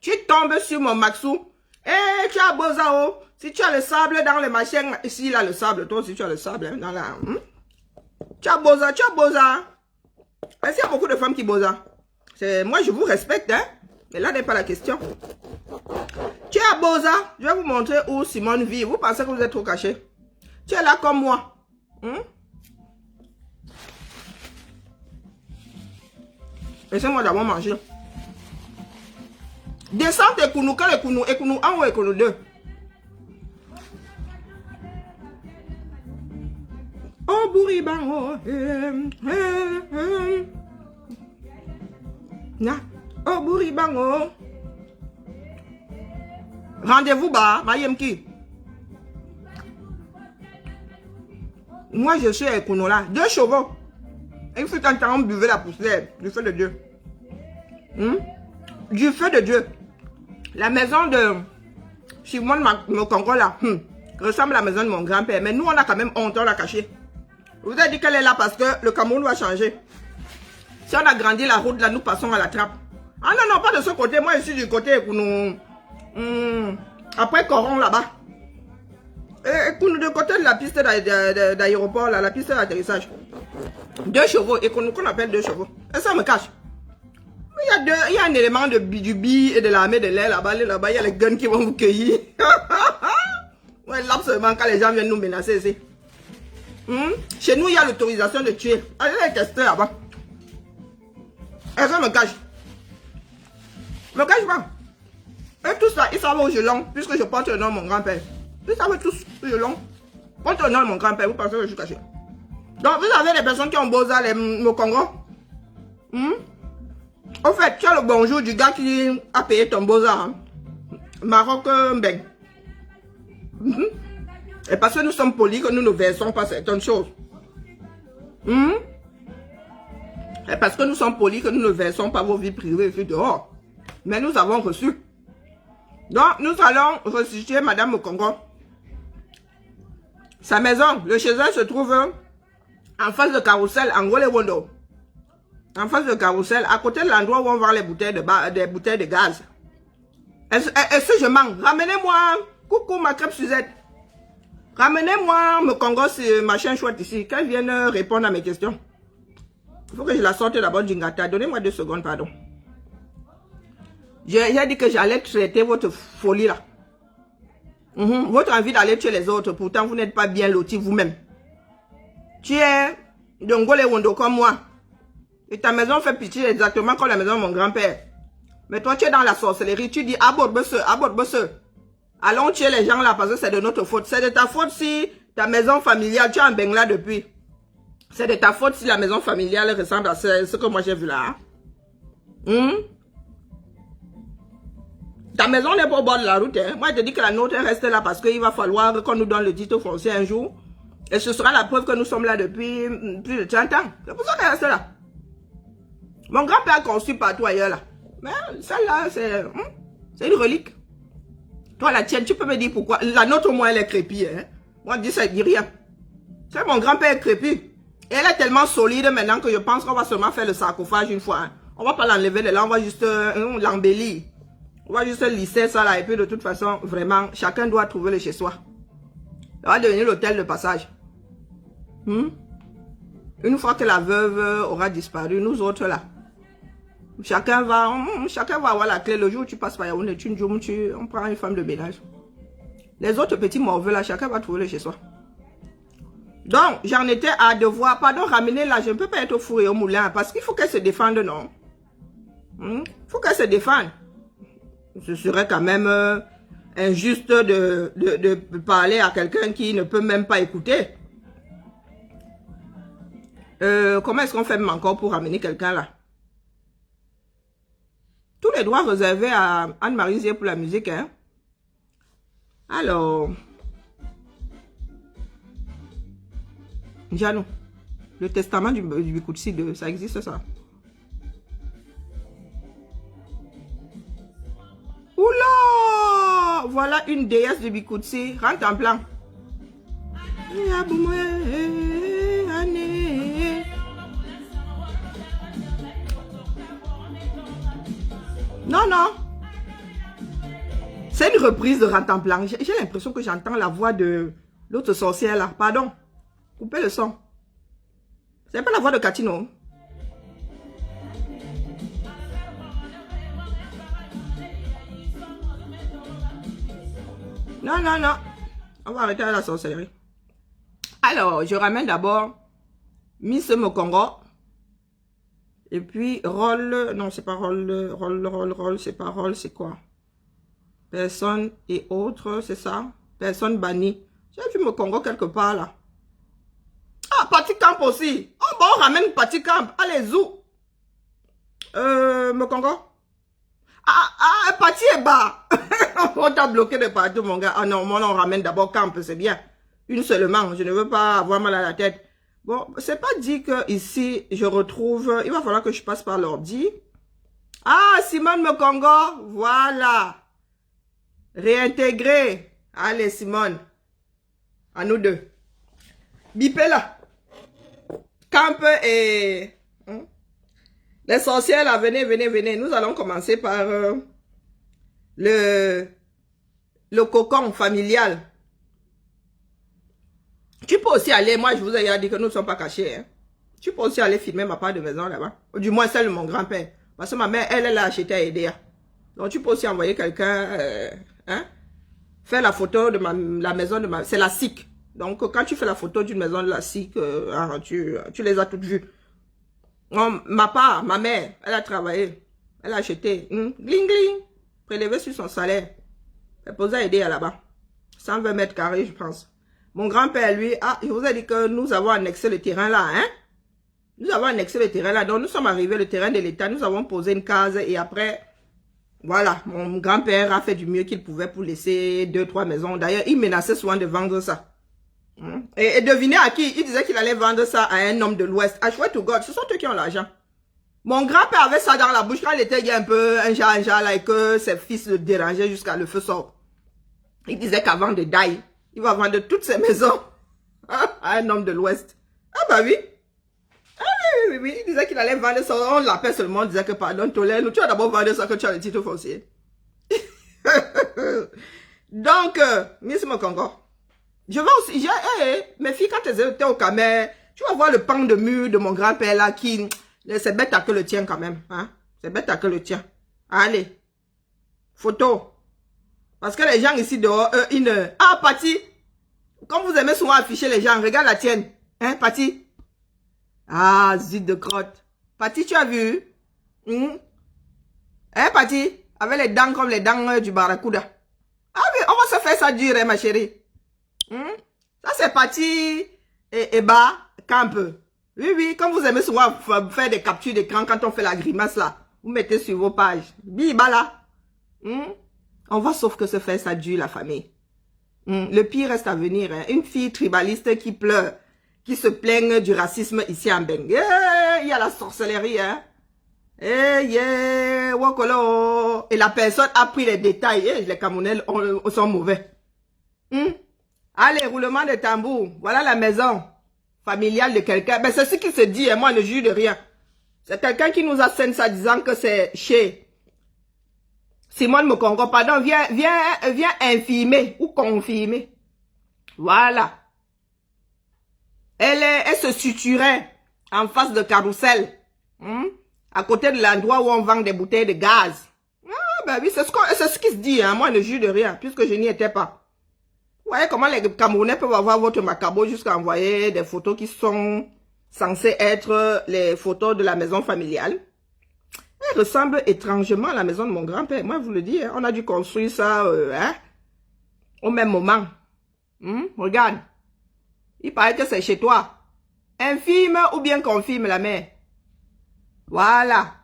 Tu tombes sur mon Maxou. Eh, tu as beau ça, oh. Si tu as le sable dans les machines, ici, il a le sable. Toi aussi, tu as le sable hein, dans la... Tu as beau ça, tu as beau ça. Est-ce qu'il y a beaucoup de femmes qui beau ça? Moi, je vous respecte, hein. Mais là n'est pas la question. Tu es à Boza. Je vais vous montrer où Simone vit. Vous pensez que vous êtes trop caché? Tu es là comme moi. Laissez-moi d'abord manger. Descends tes kounous. Quel est kounous? Et kounous 1 ou et kounous 2? Oh, bourriban. Oh, bourriban. Rendez-vous bas, Mayemki. Moi, je suis avec Kounola. 2 chevaux. Il faut quand on buvait la poussière. Du feu de Dieu. Du feu de Dieu. La maison de Simone Mokongo là, ressemble à la maison de mon grand-père. Mais nous, on a quand même honte, on l'a caché. Je vous ai dit qu'elle est là parce que le Cameroun va changer. Si on a grandi la route, là, nous passons à la trappe. Ah non, non, pas de ce côté. Moi, je suis du côté Kounou. Après Coron là-bas. Et Kounou de côté de la piste d'aéroport, là, la piste d'atterrissage. 2 chevaux. Et qu'on appelle 2 chevaux. Et ça me cache. Il y a un élément du bi et de l'armée de l'air là-bas. Là-bas, il y a les guns qui vont vous cueillir. Ouais, là seulement quand les gens viennent nous menacer ici. Chez nous, il y a l'autorisation de tuer. Allez les tester là-bas. Et ça me cache. Me cache pas. Et tout ça, ils savent au gelon, puisque je porte le nom de mon grand-père. Ils savent tous au gelon. Porte le nom de mon grand-père, vous pensez que je suis caché. Donc, vous avez des personnes qui ont beau ça, les Congo. Au fait, tu as le bonjour du gars qui a payé ton beau-ça. Hein? Maroc Mbeng. Et parce que nous sommes polis, que nous ne versons pas certaines choses. Et parce que nous sommes polis, que nous ne versons pas vos vies privées ici dehors. Mais nous avons reçu. Donc, nous allons restituer Madame Mokongo. Sa maison, le chez elle se trouve en face de Carrousel, en Wondo. En face de Carrousel, à côté de l'endroit où on vend les bouteilles des bouteilles de gaz. Est-ce que je manque? Ramenez-moi, coucou ma crêpe Suzette. Ramenez-moi Mokongo, c'est machin chouette ici, qu'elle vienne répondre à mes questions. Il faut que je la sorte d'abord du gâteau. Donnez-moi 2 secondes, pardon. J'ai dit que j'allais traiter votre folie là. Votre envie d'aller tuer les autres. Pourtant, vous n'êtes pas bien loti vous-même. Tu es de Ngole Wondo comme moi. Et ta maison fait pitié exactement comme la maison de mon grand-père. Mais toi, tu es dans la sorcellerie. Tu dis, aborde bosse. Allons tuer les gens là parce que c'est de notre faute. C'est de ta faute si ta maison familiale, tu es en Bengla depuis. C'est de ta faute si la maison familiale ressemble à ce que moi j'ai vu là. Ta maison n'est pas au bord de la route. Hein. Moi, je te dis que la nôtre reste là parce qu'il va falloir qu'on nous donne le titre foncier un jour. Et ce sera la preuve que nous sommes là depuis plus de 30 ans. C'est pour ça qu'elle reste là. Mon grand-père a construit partout ailleurs là. Mais celle-là, c'est une relique. Toi, la tienne, tu peux me dire pourquoi. La nôtre, au moins, elle est crépie. Hein. Moi, je dis ça, je dis rien. C'est mon grand-père crépie. Et elle est tellement solide maintenant que je pense qu'on va seulement faire le sarcophage une fois. Hein. On va pas l'enlever de là, on va juste l'embellir. On va juste lisser ça là. Et puis, de toute façon, vraiment, chacun doit trouver le chez soi. Ça va devenir l'hôtel de passage. Une fois que la veuve aura disparu, nous autres là. Chacun va avoir la clé. Le jour où tu passes par Yaoundé, on prend une femme de ménage. Les autres petits morveux là, chacun va trouver le chez soi. Donc, j'en étais à devoir, pardon, ramener là, je ne peux pas être au four et au moulin, parce qu'il faut qu'elle se défende, non? Il faut qu'elle se défende. Ce serait quand même injuste de parler à quelqu'un qui ne peut même pas écouter. Comment est-ce qu'on fait même encore pour ramener quelqu'un là? Tous les droits réservés à Anne-Marie Zier pour la musique, hein? Alors... Janou, le testament du Bikoutsi 2, ça existe ça? Oula! Voilà une déesse du Bikoutsi. Rentre en plan. Non, non. C'est une reprise de Rantanplan. J'ai l'impression que j'entends la voix de l'autre sorcière là. Pardon. Coupez le son. C'est pas la voix de Catino. Non, non, non. On va arrêter la sorcellerie. Alors, je ramène d'abord Miss Mokongo. Et puis, Roll. Non, c'est pas Roll. Roll. C'est pas Roll, c'est quoi? Personne et autres, c'est ça? Personne bannie. J'ai vu Mokongo quelque part là. Ah, Party Camp aussi. Oh, bon, on ramène Party Camp. Allez, zou. Mokongo. Party est bas. On t'a bloqué de partout, mon gars. Ah non, moi, on ramène d'abord Camp, c'est bien. Une seulement. Je ne veux pas avoir mal à la tête. Bon, c'est pas dit que ici, je retrouve... Il va falloir que je passe par l'ordi. Ah, Simone Mokongo. Voilà. Réintégrer. Allez, Simone. À nous deux. Bipez là. Camp et... Les sorcières là, venez, venez, venez. Nous allons commencer par le cocon familial. Tu peux aussi aller, moi je vous ai dit que nous ne sommes pas cachés. Hein. Tu peux aussi aller filmer ma part de maison là-bas. Du moins celle de mon grand-père. Parce que ma mère, elle a acheté à aider. Donc tu peux aussi envoyer quelqu'un, faire la photo de la maison de ma... C'est la SIC. Donc quand tu fais la photo d'une maison de la SIC, tu les as toutes vues. Non, ma mère, elle a travaillé. Elle a acheté. Gling gling. Prélevé sur son salaire. Elle posait à aider là-bas. 120 mètres carrés, je pense. Mon grand-père, lui, je vous ai dit que nous avons annexé le terrain là, hein. Nous avons annexé le terrain là. Donc, nous sommes arrivés le terrain de l'État. Nous avons posé une case et après, voilà. Mon grand-père a fait du mieux qu'il pouvait pour laisser 2-3 maisons. D'ailleurs, il menaçait souvent de vendre ça. Et devinez à qui? Il disait qu'il allait vendre ça à un homme de l'Ouest. I swear to God, ce sont eux qui ont l'argent. Mon grand-père avait ça dans la bouche quand il était un peu un genre là et que ses fils le dérangeaient jusqu'à le feu sort. Il disait qu'avant de die, il va vendre toutes ses maisons à un homme de l'Ouest. Ah bah oui. Ah oui. Il disait qu'il allait vendre ça. On l'appelle seulement, on disait que pardon, Tolène, tu vas d'abord vendre ça que tu as le titre foncier. Donc, Miss Mokongo. Je vais aussi, mes filles, quand elles étaient au Camer, tu vas voir le pan de mur de mon grand-père là qui, c'est bête à que le tien quand même, hein. C'est bête à que le tien. Allez. Photo. Parce que les gens ici dehors, ils ne... Ah, Patty. Comme vous aimez souvent afficher les gens, regarde la tienne. Hein, Patty? Ah, zut de crotte. Patty, tu as vu? Hein, Patty? Avec les dents comme les dents du barracuda. Ah oui, on va se faire ça dur, hein, ma chérie. Ça, c'est Patty et bas, camp. Oui, comme vous aimez souvent faire des captures d'écran quand on fait la grimace là, vous mettez sur vos pages. Biba là. On va sauf que se faire ça dure, la famille. Le pire reste à venir. Hein. Une fille tribaliste qui pleure, qui se plaigne du racisme ici en Beng. Il y a la sorcellerie, hein. Wakolo. Et la personne a pris les détails. Les Camerounais sont mauvais. Allez, roulement de tambour. Voilà la maison familiale de quelqu'un. Ben, c'est ce qui se dit, hein. Moi, je ne jure de rien. C'est quelqu'un qui nous assène ça disant que c'est chez Simone Mokongo. Pardon, viens infirmer ou confirmer. Voilà. Elle se suturait en face de Carrousel. À côté de l'endroit où on vend des bouteilles de gaz. Ah, ben oui, c'est ce qui se dit, hein. Moi, je ne jure de rien, puisque je n'y étais pas. Vous voyez comment les Camerounais peuvent avoir votre macabo jusqu'à envoyer des photos qui sont censées être les photos de la maison familiale. Elle ressemble étrangement à la maison de mon grand-père. Moi, je vous le dis, hein, on a dû construire ça au même moment. Regarde. Il paraît que c'est chez toi. Infirme ou bien confirme la mère. Voilà.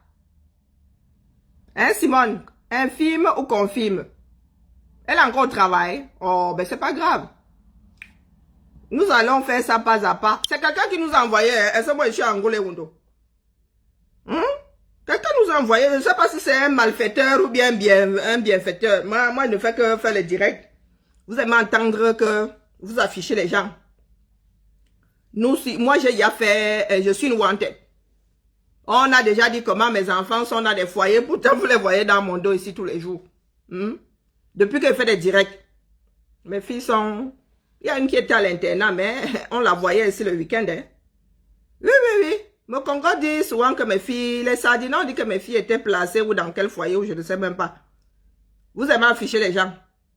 Hein, Simone? Infirme ou confirme? Elle a encore au travail. Oh, ben c'est pas grave. Nous allons faire ça pas à pas. C'est quelqu'un qui nous a envoyé. Est-ce que moi je suis angolais Wundo? Quelqu'un nous a envoyé. Je ne sais pas si c'est un malfaiteur ou bien un bienfaiteur. Moi, je ne fais que faire le direct. Vous aimez entendre que vous affichez les gens. Moi, j'ai déjà fait. Je suis une wanted. On a déjà dit comment mes enfants sont dans des foyers. Pourtant, vous les voyez dans mon dos ici tous les jours. Depuis qu'elle fait des directs. Mes filles sont... Il y a une qui était à l'internat, mais on la voyait ici le week-end. Hein. Oui, oui, oui. Mokongo dit souvent que mes filles... Les sardinons disent que mes filles étaient placées ou dans quel foyer, ou je ne sais même pas. Vous aimez afficher les gens.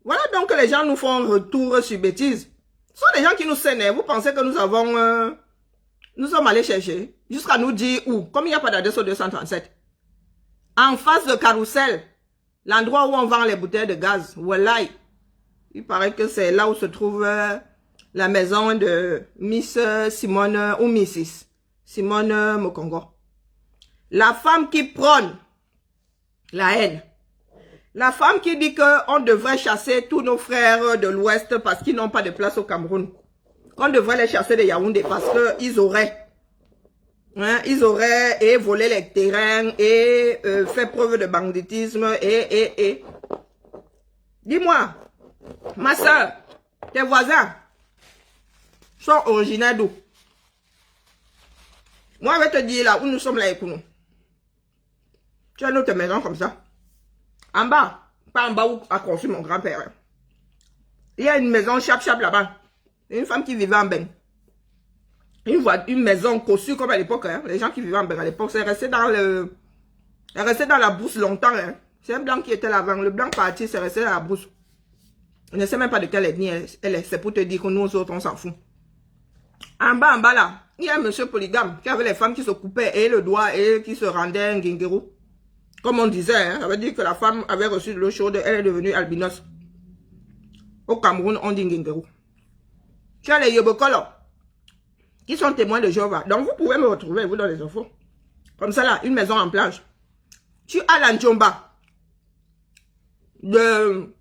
Voilà donc que les gens nous font un retour sur bêtises. Ce sont des gens qui nous s'énervent. Vous pensez que nous avons... nous sommes allés chercher. Jusqu'à nous dire où. Comme il n'y a pas d'adresse au 237. En face de Carrousel. L'endroit où on vend les bouteilles de gaz. Voilà. Il paraît que c'est là où se trouve la maison de Miss Simone ou Mrs. Simone Mokongo. La femme qui prône la haine. La femme qui dit qu'on devrait chasser tous nos frères de l'Ouest parce qu'ils n'ont pas de place au Cameroun. Qu'on devrait les chasser de Yaoundé parce qu'ils auraient. Hein, ils auraient volé les terrains et fait preuve de banditisme et. Dis-moi, ma soeur, tes voisins sont originaires d'où? Moi, je vais te dire là où nous sommes là, écoute-nous. Tu as notre maison comme ça. En bas, pas en bas où a construit mon grand-père. Il y a une maison chap-chap là-bas. Une femme qui vivait en bain. Une maison cossue comme à l'époque. Hein. Les gens qui vivaient en bain à l'époque, c'est resté dans le... C'est resté dans la brousse longtemps. Hein. C'est un blanc qui était là avant. Le blanc parti, c'est resté dans la brousse. On ne sait même pas de quelle ethnie elle est. C'est pour te dire que nous autres, on s'en fout. En bas là, il y a un monsieur polygame qui avait les femmes qui se coupaient et le doigt et qui se rendaient un guinguerou. Comme on disait, hein, ça veut dire que la femme avait reçu de l'eau chaude, elle est devenue albinos. Au Cameroun, on dit guinguerou. Tu as les Yobokolo qui sont témoins de Jéhovah. Donc vous pouvez me retrouver, vous, dans les infos. Comme ça là, une maison en plage. Tu as l'Anjomba de...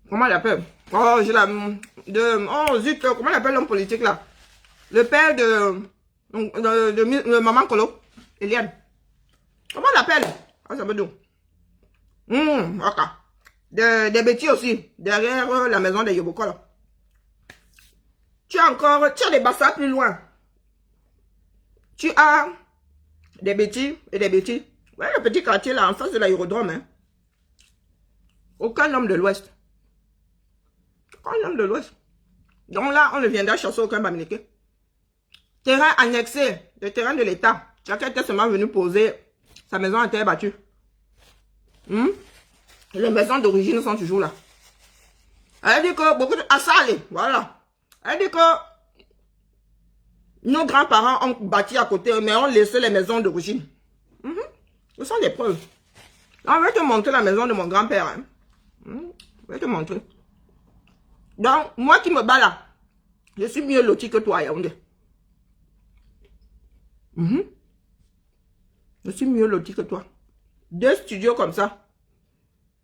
Comment elle appelle? Oh, j'ai la... Oh, zut, comment elle appelle l'homme politique là? Le père de Maman Kolo, Eliane. Comment elle appelle? Ah, ça veut dire. Ok. Des bêtises aussi, derrière la maison de Yoboko là. Tu as encore... Tu as des bassins plus loin. Tu as des bêtises et des bêtises. Ouais, le petit quartier là, en face de l'aérodrome. Hein. Aucun homme de l'Ouest. Aucun homme de l'Ouest. Donc là, on ne viendra chasser aucun Bamileke. Terrain annexé, le terrain de l'État. Chacun était seulement venu poser sa maison à terre battue. Les maisons d'origine sont toujours là. Elle dit que beaucoup de... Assale, voilà. Elle dit que nos grands-parents ont bâti à côté, mais ont laissé les maisons d'origine. Ce sont des preuves. Là, je vais te montrer la maison de mon grand-père. Hein. Je vais te montrer. Donc, moi qui me bats là, je suis mieux loti que toi, Yaoundé. Je suis mieux loti que toi. 2 studios comme ça.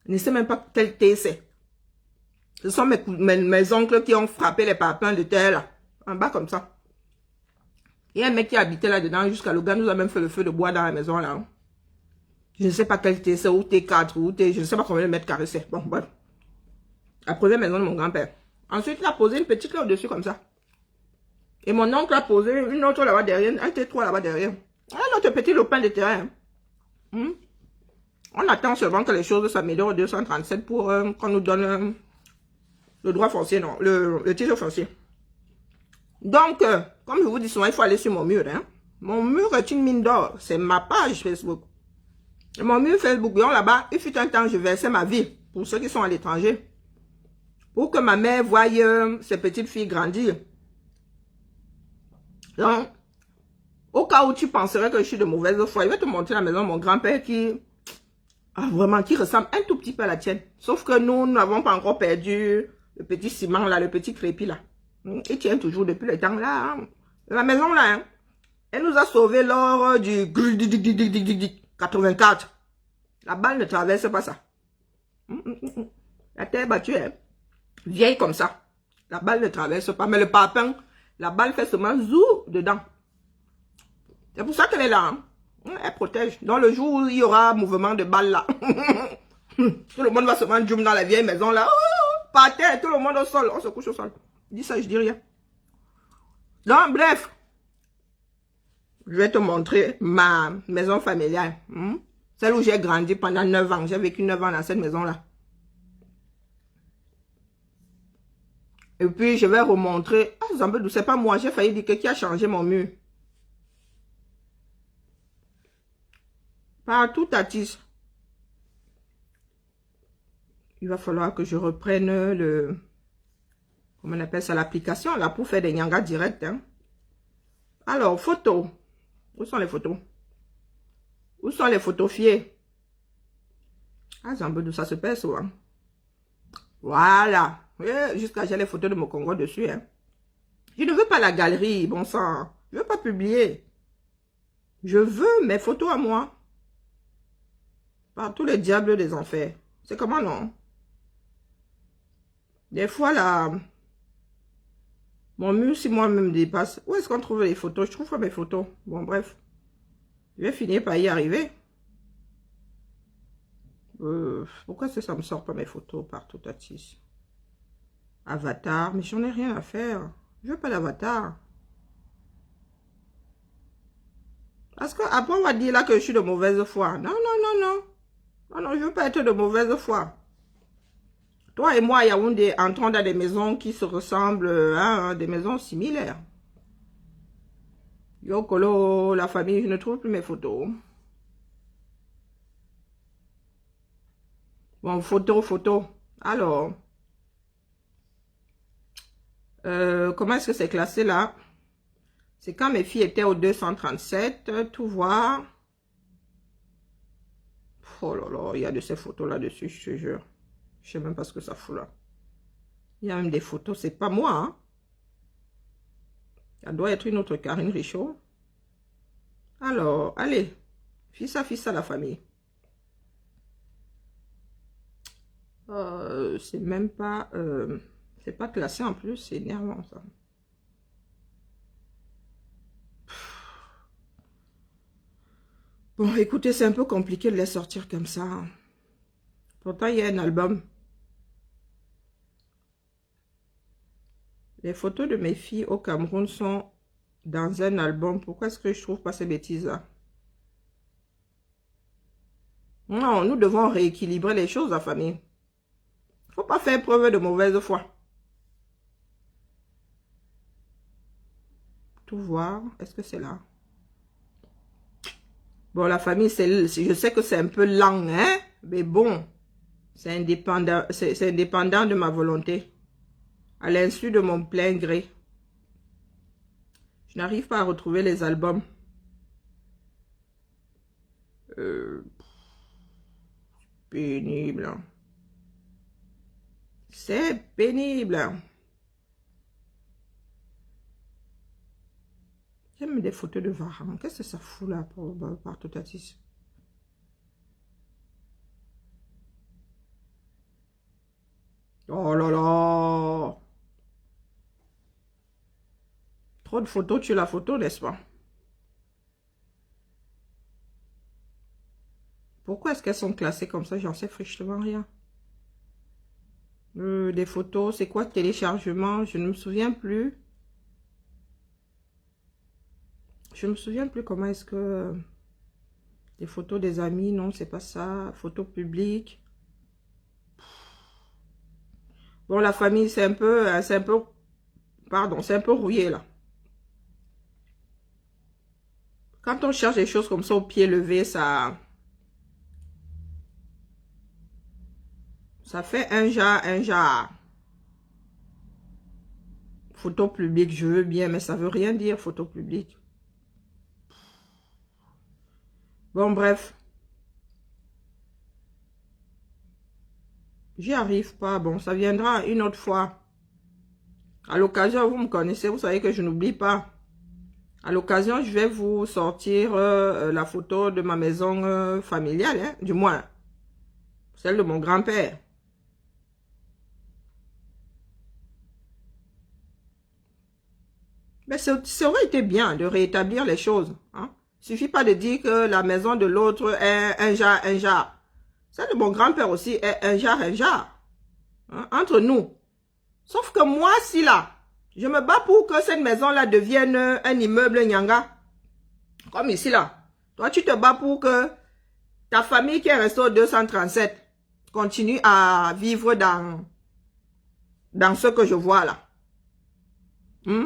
Je ne sais même pas quel thé c'est. Ce sont mes oncles qui ont frappé les papins de terre là. En bas comme ça. Il y a un mec qui habitait là-dedans jusqu'à le gars nous a même fait le feu de bois dans la maison là. Hein. Je ne sais pas quel thé c'est, ou T4, ou T... Je ne sais pas combien de mètres carrés c'est. Bon, bref. La première maison de mon grand-père. Ensuite, il a posé une petite là au-dessus comme ça. Et mon oncle a posé une autre là-bas derrière, un T3 là-bas derrière. Un autre petit lopin de terrain. On attend seulement que les choses s'améliorent au 237 pour qu'on nous donne le droit foncier, non, le titre foncier. Donc, comme je vous dis souvent, il faut aller sur mon mur. Hein. Mon mur est une mine d'or. C'est ma page Facebook. Et mon mur Facebook, là-bas, il fut un temps, je versais ma vie pour ceux qui sont à l'étranger. Pour que ma mère voie ses petites filles grandir. Donc, au cas où tu penserais que je suis de mauvaise foi, je vais te montrer la maison de mon grand-père qui... Ah, vraiment, qui ressemble un tout petit peu à la tienne. Sauf que nous n'avons pas encore perdu le petit ciment là, le petit crépi là. Il tient toujours depuis le temps là. Hein. La maison là, hein, elle nous a sauvés lors du 84. La balle ne traverse pas ça. La terre battue, hein, vieille comme ça. La balle ne traverse pas. Mais le papin, la balle fait seulement zou dedans. C'est pour ça qu'elle est là. Hein. Elle protège. Dans le jour où il y aura mouvement de balle là. Tout le monde va seulement jump dans la vieille maison là. Oh, par terre, tout le monde au sol. On se couche au sol. Je dis ça, je dis rien. Donc, bref. Je vais te montrer ma maison familiale. Celle où j'ai grandi pendant 9 ans. J'ai vécu 9 ans dans cette maison là. Et puis, je vais remontrer. Ah, Zambedou, c'est pas moi. J'ai failli dire que qui a changé mon mur. Partout, Tatis. Il va falloir que je reprenne le... Comment on appelle ça? L'application, là, pour faire des nyangas directs. Hein. Alors, photos. Où sont les photos? Où sont les photographiés? Ah, Zambedou, ça se pèse souvent. Voilà. Jusqu'à j'ai les photos de mon Congo dessus. Hein. Je ne veux pas la galerie, bon sang. Je ne veux pas publier. Je veux mes photos à moi. Par tous les diables des enfers. C'est comment non? Des fois, là, mon mur, si moi-même me dépasse. Où est-ce qu'on trouve les photos? Je trouve pas mes photos. Bon, bref. Je vais finir par y arriver. Pourquoi ça me sort pas mes photos partout, Tatis? Avatar, mais j'en ai rien à faire. Je veux pas d'avatar. Parce qu'après, on va dire là que je suis de mauvaise foi. Non, non, non, non. Non, non, je veux pas être de mauvaise foi. Toi et moi, Yaoundé, entrons dans des maisons qui se ressemblent, hein, des maisons similaires. Yokolo, la famille, je ne trouve plus mes photos. Bon, photo. Alors, comment est-ce que c'est classé là? C'est quand mes filles étaient au 237, tout voir. Oh là là, il y a de ces photos là-dessus, je te jure. Je sais même pas ce que ça fout là. Il y a même des photos, c'est pas moi. Hein? Ça doit être une autre Karine Richaud. Alors, allez. Fils à la famille. C'est même pas... c'est pas classé en plus, c'est énervant ça. Bon, écoutez, c'est un peu compliqué de les sortir comme ça. Pourtant, il y a un album. Les photos de mes filles au Cameroun sont dans un album. Pourquoi est-ce que je trouve pas ces bêtises-là? Non, nous devons rééquilibrer les choses, la famille. Faut pas faire preuve de mauvaise foi. Tout voir. Est-ce que c'est là? Bon, la famille, je sais que c'est un peu lent, hein? Mais bon, c'est indépendant, c'est indépendant de ma volonté. À l'insu de mon plein gré. Je n'arrive pas à retrouver les albums. Pénible. C'est pénible. J'aime des photos de Varan. Qu'est-ce que ça fout là par tout Tatis? Oh là là. Trop de photos, tu la photo, n'est-ce pas? Pourquoi est-ce qu'elles sont classées comme ça? J'en sais frichement rien. Des photos, c'est quoi téléchargement? Je ne me souviens plus. Je ne me souviens plus comment est-ce que... Des photos des amis, non, c'est pas ça. Photos publiques. Bon, la famille, c'est un peu... Pardon, c'est un peu rouillé, là. Quand on cherche des choses comme ça au pied levé, ça fait un genre. Photo publique, je veux bien, mais ça veut rien dire, photo publique. Bon, bref. J'y arrive pas. Bon, ça viendra une autre fois. À l'occasion, vous me connaissez, vous savez que je n'oublie pas. À l'occasion, je vais vous sortir la photo de ma maison familiale, hein, du moins, celle de mon grand-père. Mais ça aurait été bien de rétablir les choses. Hein. Il suffit pas de dire que la maison de l'autre est un genre. Celle de mon grand-père aussi est un genre. Hein, entre nous. Sauf que moi, si là, je me bats pour que cette maison-là devienne un immeuble Nyanga. Comme ici là. Toi, tu te bats pour que ta famille qui est restée au 237 continue à vivre dans ce que je vois là.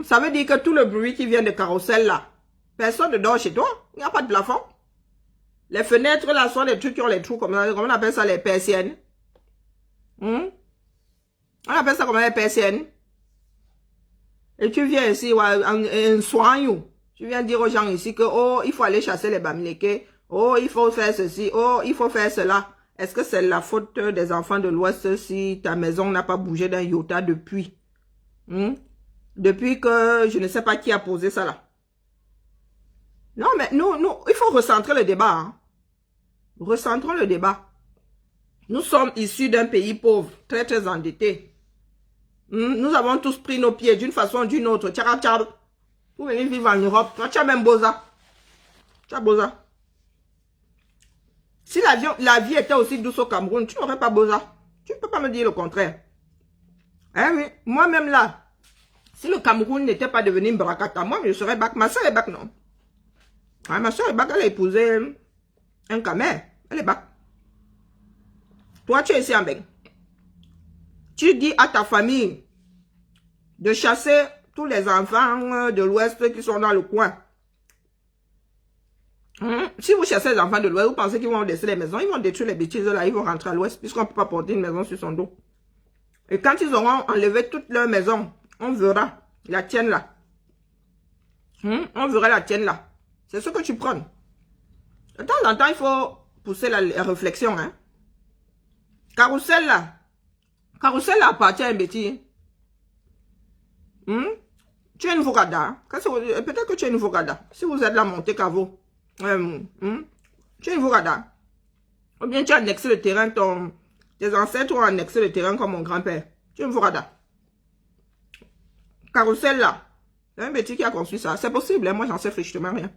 Ça veut dire que tout le bruit qui vient de carrousel là, personne ne dort chez toi. Il n'y a pas de plafond. Les fenêtres là sont des trucs qui ont les trous, comment on appelle ça, les persiennes. On appelle ça comment, les persiennes. Et tu viens ici, un soin. Tu viens dire aux gens ici que, oh, il faut aller chasser les bamileke. Oh, il faut faire ceci. Oh, il faut faire cela. Est-ce que c'est la faute des enfants de l'Ouest si ta maison n'a pas bougé d'un iota depuis? Depuis que je ne sais pas qui a posé ça là. Non, mais nous, il faut recentrer le débat. Hein. Recentrons le débat. Nous sommes issus d'un pays pauvre, très très endetté. Nous avons tous pris nos pieds d'une façon ou d'une autre. Tchara, tchara. Pour venir vivre en Europe. Toi, tu as même Boza. Tu as Boza. Si la vie était aussi douce au Cameroun, tu n'aurais pas Boza. Tu ne peux pas me dire le contraire. Hein, oui. Moi-même là, si le Cameroun n'était pas devenu Mbrakata, moi, je serais bac. Ma soeur est bac, non? Ah, ma soeur est bac, elle a épousé un Camer. Elle est bac. Toi, tu es ici en Beng. Tu dis à ta famille de chasser tous les enfants de l'Ouest qui sont dans le coin. Si vous chassez les enfants de l'Ouest, vous pensez qu'ils vont laisser les maisons, ils vont détruire les bêtises là, ils vont rentrer à l'Ouest, puisqu'on ne peut pas porter une maison sur son dos. Et quand ils auront enlevé toute leur maison, on verra la tienne là. On verra la tienne là. C'est ce que tu prends. De temps en temps, il faut pousser la réflexion. Hein. Carrousel là appartient à un bêtis. Tu es une Vogada. Peut-être que tu es une Vogada. Si vous êtes là, Monte Cavo. Tu es une Vogada. Ou bien tu as annexé le terrain, tes ancêtres ont annexé le terrain comme mon grand-père. Tu es une Vogada. Carrousel là. C'est un bêtis qui a construit ça. C'est possible, hein? Moi j'en sais frichement rien.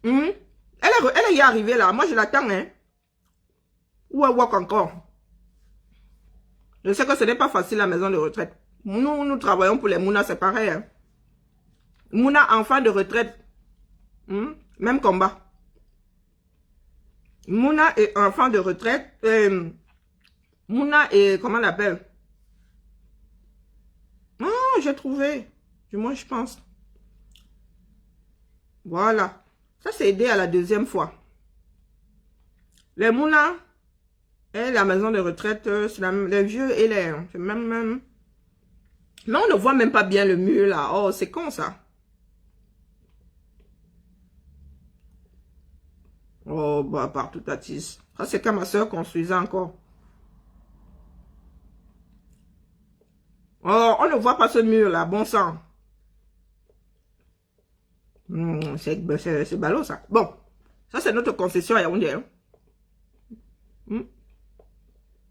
Elle est arrivée là. Moi je l'attends, hein. Ou à walk encore. Je sais que ce n'est pas facile la maison de retraite. Nous travaillons pour les Mouna, c'est pareil. Hein. Mouna, enfant de retraite. Même combat. Mouna est enfant de retraite. Mouna est, comment on l'appelle? Ah, j'ai trouvé. Du moins, je pense. Voilà. Ça, c'est aidé à la deuxième fois. Les Mouna et la maison de retraite, c'est les vieux et les... Même... Mais on ne voit même pas bien le mur là. Oh, c'est con ça. Oh, bah, partout à tisse. Ça, c'est quand ma soeur construisait encore. Oh, on ne voit pas ce mur là, bon sang. C'est ballot ça. Bon, ça c'est notre concession à Yaoundé.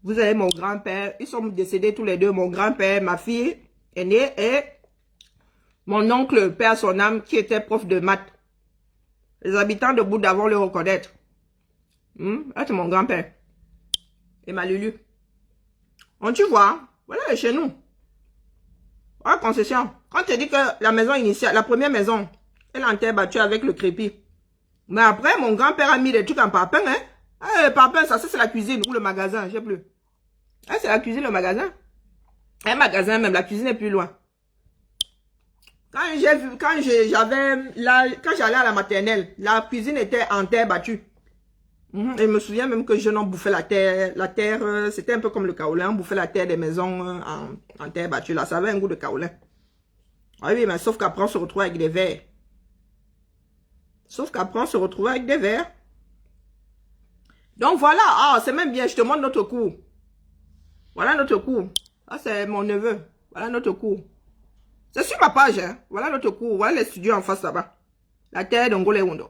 Vous avez mon grand-père, ils sont décédés tous les deux. Mon grand-père, ma fille aînée et mon oncle, père son âme, qui était prof de maths. Les habitants de Bouddha vont le reconnaître. Là, c'est mon grand-père. Et ma Lulu. On tu vois, voilà, elle est chez nous. Voilà, concession. Quand tu dis que la maison initiale, la première maison, elle a en terre battue avec le crépi. Mais après, mon grand-père a mis des trucs en parpaing, hein. Parpaing, ça, c'est la cuisine ou le magasin, je sais plus. C'est la cuisine, le magasin. Un magasin même, la cuisine est plus loin. Quand j'allais à la maternelle, la cuisine était en terre battue. Et je me souviens même que je n'en bouffais la terre. La terre, c'était un peu comme le kaolin. On bouffait la terre des maisons en terre battue. Là, ça avait un goût de kaolin. Ah oui, mais sauf qu'après, on se retrouvait avec des vers. Donc voilà, c'est même bien, je te montre notre cours. Voilà notre cours. Ça, c'est mon neveu. Voilà notre cours. C'est sur ma page, hein. Voilà notre cours. Voilà les studios en face là-bas. La terre d'Ongolé Wondo.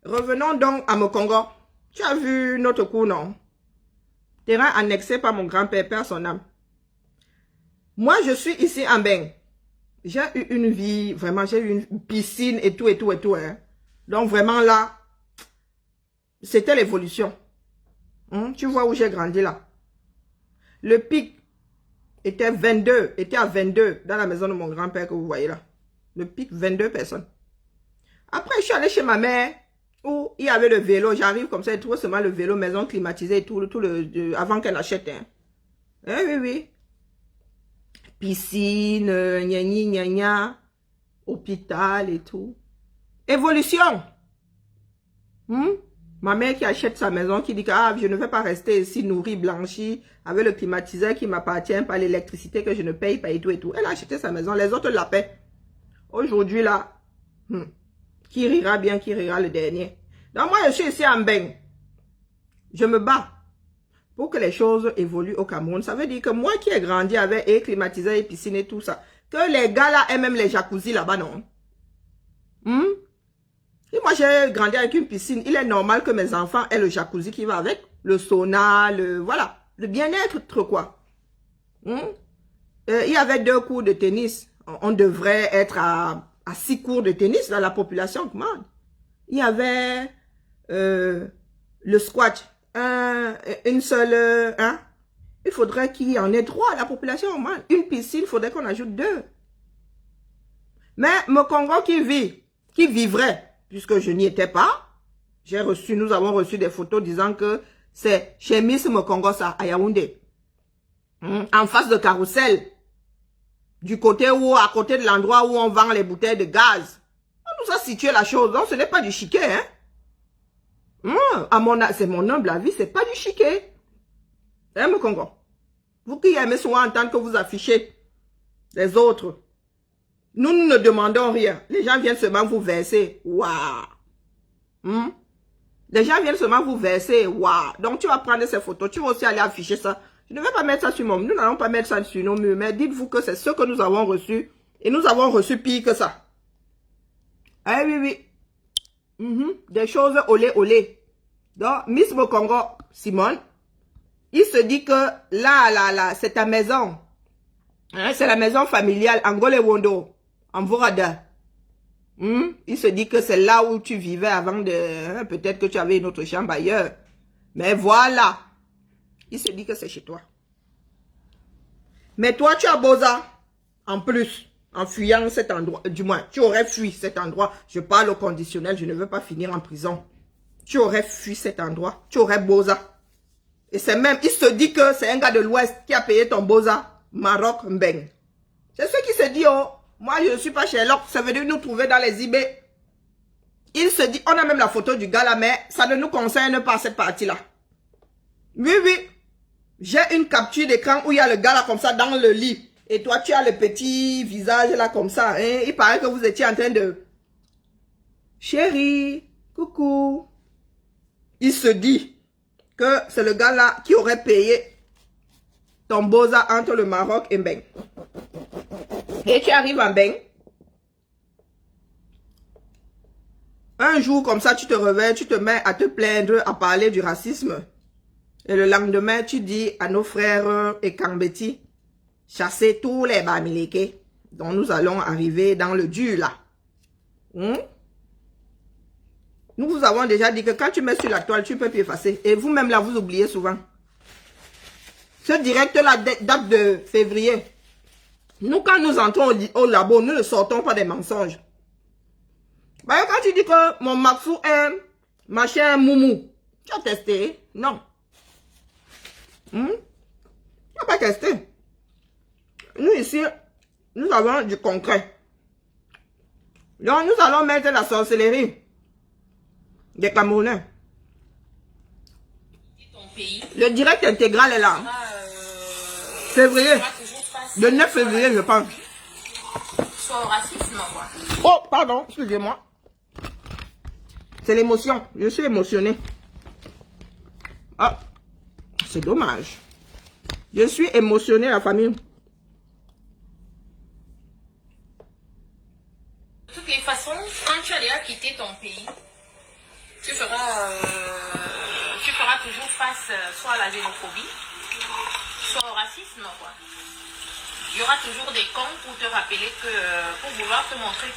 Revenons donc à Mokongo. Tu as vu notre cours, non? Terrain annexé par mon grand-père, père son âme. Moi, je suis ici en Beng. J'ai eu une vie, vraiment, j'ai eu une piscine et tout, hein. Donc, vraiment, là, c'était l'évolution. Tu vois où j'ai grandi, là. Le pic était à 22 dans la maison de mon grand-père que vous voyez là. Le pic, 22 personnes. Après, je suis allée chez ma mère. où il y avait le vélo. J'arrive comme ça, je trouve seulement le vélo maison climatisée et tout avant qu'elle achète. Hein. Oui, oui. Piscine, gna gna, hôpital et tout. Évolution. Ma mère qui achète sa maison, qui dit que je ne vais pas rester ici nourrie, blanchie, avec le climatiseur qui m'appartient, pas l'électricité que je ne paye pas et tout et tout. Elle a acheté sa maison, les autres la paient. Aujourd'hui là, qui rira bien, qui rira le dernier. Donc moi je suis ici en Beng. Je me bats pour que les choses évoluent au Cameroun. Ça veut dire que moi qui ai grandi avec air climatiseur et piscine et tout ça, que les gars là aient même les jacuzzi là-bas, non? Et moi, j'ai grandi avec une piscine. Il est normal que mes enfants aient le jacuzzi qui va avec. Le sauna, voilà. Le bien-être, quoi. Il y avait 2 cours de tennis. On devrait être à 6 cours de tennis dans la population augmente. Il y avait le squat. Une seule... Il faudrait qu'il y en ait 3 à la population augmente. Une piscine, il faudrait qu'on ajoute 2. Mais mon Congo qui vivrait... Puisque je n'y étais pas, nous avons reçu des photos disant que c'est chez Miss Mokongosa à Yaoundé. En face de Carrousel. Du côté à côté de l'endroit où on vend les bouteilles de gaz. On nous a situé la chose, donc ce n'est pas du chiquet, c'est mon humble avis, c'est pas du chiquet. Hein, Mokongo? Vous qui aimez souvent entendre que vous affichez les autres. Nous ne demandons rien. Les gens viennent seulement vous verser. Waouh. Les gens viennent seulement vous verser. Waouh. Donc, tu vas prendre ces photos. Tu vas aussi aller afficher ça. Je ne vais pas mettre ça sur mon mur. Nous n'allons pas mettre ça sur nos murs. Mais dites-vous que c'est ce que nous avons reçu. Et nous avons reçu pire que ça. Eh oui, oui. Des choses olé. Donc, Miss Mokongo, Simone, il se dit que là, c'est ta maison. Hein, c'est la maison familiale. Angole Wondo. En Vorada. Il se dit que c'est là où tu vivais avant de... peut-être que tu avais une autre chambre ailleurs. Mais voilà. Il se dit que c'est chez toi. Mais toi, tu as Boza. En plus, en fuyant cet endroit. Du moins, tu aurais fui cet endroit. Je parle au conditionnel. Je ne veux pas finir en prison. Tu aurais fui cet endroit. Tu aurais Boza. Et c'est même... Il se dit que c'est un gars de l'Ouest qui a payé ton Boza. Maroc Mbeng. C'est ce qui se dit, oh. Moi, je ne suis pas Sherlock. C'est venu nous trouver dans les eBay. Il se dit, on a même la photo du gars là, mais ça ne nous concerne pas cette partie-là. Oui, oui. J'ai une capture d'écran où il y a le gars là comme ça dans le lit. Et toi, tu as le petit visage là comme ça. Hein? Il paraît que vous étiez en train de... Chérie, coucou. Il se dit que c'est le gars là qui aurait payé ton Boza entre le Maroc et Mbeng. Et tu arrives en Mbeng. Un jour comme ça, tu te réveilles, tu te mets à te plaindre, à parler du racisme. Et le lendemain, tu dis à nos frères et Kambeti, chasser tous les Bamileke, dont nous allons arriver dans le dur là. Nous vous avons déjà dit que quand tu mets sur la toile, tu peux plus effacer. Et vous-même là, vous oubliez souvent. Ce direct là date de février. Nous, quand nous entrons au labo, nous ne sortons pas des mensonges. Bah, quand tu dis que mon Maxou est machin moumou, tu as testé? Non. Tu n'as pas testé. Nous, ici, nous avons du concret. Donc, nous allons mettre la sorcellerie des Camerounais. Le direct intégral est là. Février. Le 9 février, je pense. Soit au racisme, quoi. Oh, pardon, excusez-moi. C'est l'émotion. Je suis émotionné. Ah, c'est dommage. Je suis émotionné, la famille. De toutes les façons, quand tu as déjà quitté ton pays, tu feras toujours face soit à la xénophobie, soit au racisme, quoi. Il y aura toujours des cons pour te rappeler que, pour vouloir te montrer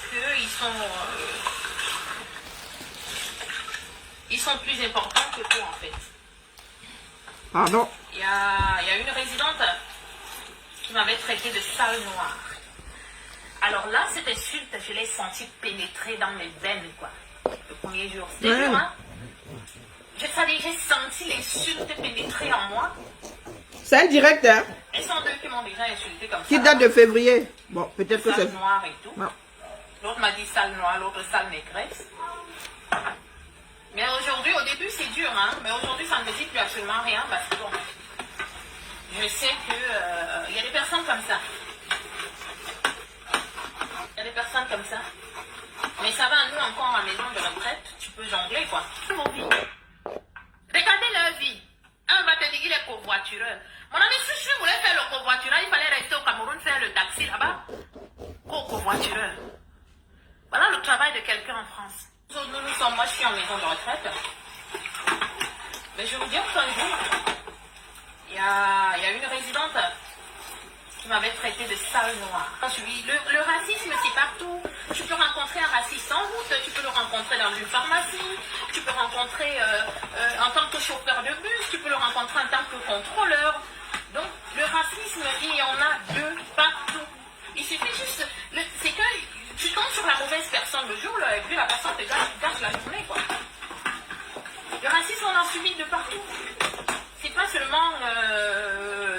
qu'ils sont plus importants que toi, en fait. Pardon. Il y a une résidente qui m'avait traité de sale noire. Alors là, cette insulte, je l'ai sentie pénétrer dans mes veines, quoi. premiers jours. C'était dur, hein? J'ai senti l'insulte pénétrer en moi. C'est un direct, hein? Elles sont deux qui m'ont déjà insulté comme ça. Qui date de février. Bon, peut-être que c'est... Sale noire et tout. Non. L'autre m'a dit sale noire, l'autre sale négresse. Mais aujourd'hui, au début, c'est dur, hein? Mais aujourd'hui, ça ne me dit plus absolument rien parce que bon, je sais que y a des personnes comme ça. Il y a des personnes comme ça. Mais ça va, nous, encore à la maison de retraite, tu peux jongler, quoi. Regardez leur vie. Un va te dire qu'il est covoitureur. Mon ami, si je voulais faire le covoitureur, il fallait rester au Cameroun faire le taxi là-bas. Covoitureur. Voilà le travail de quelqu'un en France. Nous sommes, moi je suis en maison de retraite. Mais je vous dis qu'un jour, il y a une résidente qui m'avait traité de sale noire. Le racisme, c'est partout. Tu peux rencontrer un raciste en route, tu peux le rencontrer dans une pharmacie, tu peux rencontrer en tant que chauffeur de bus, tu peux le rencontrer en tant que contrôleur. Donc, le racisme, il y en a de partout. Il suffit juste... C'est que tu tombes sur la mauvaise personne le jour, et puis la personne te gâche la journée, quoi. Le racisme, on en subit de partout. C'est pas seulement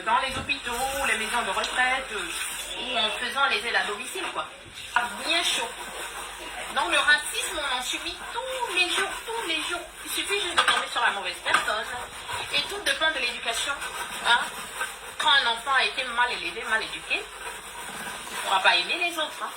dans les hôpitaux, les maisons de retraite, ou en faisant les aides à domicile, quoi. Ah, bien chaud. Donc le racisme, on en subit tous les jours, tous les jours. Il suffit juste de tomber sur la mauvaise personne. Et tout dépend de l'éducation. Hein? Quand un enfant a été mal élevé, mal éduqué, il ne pourra pas aimer les autres. Hein?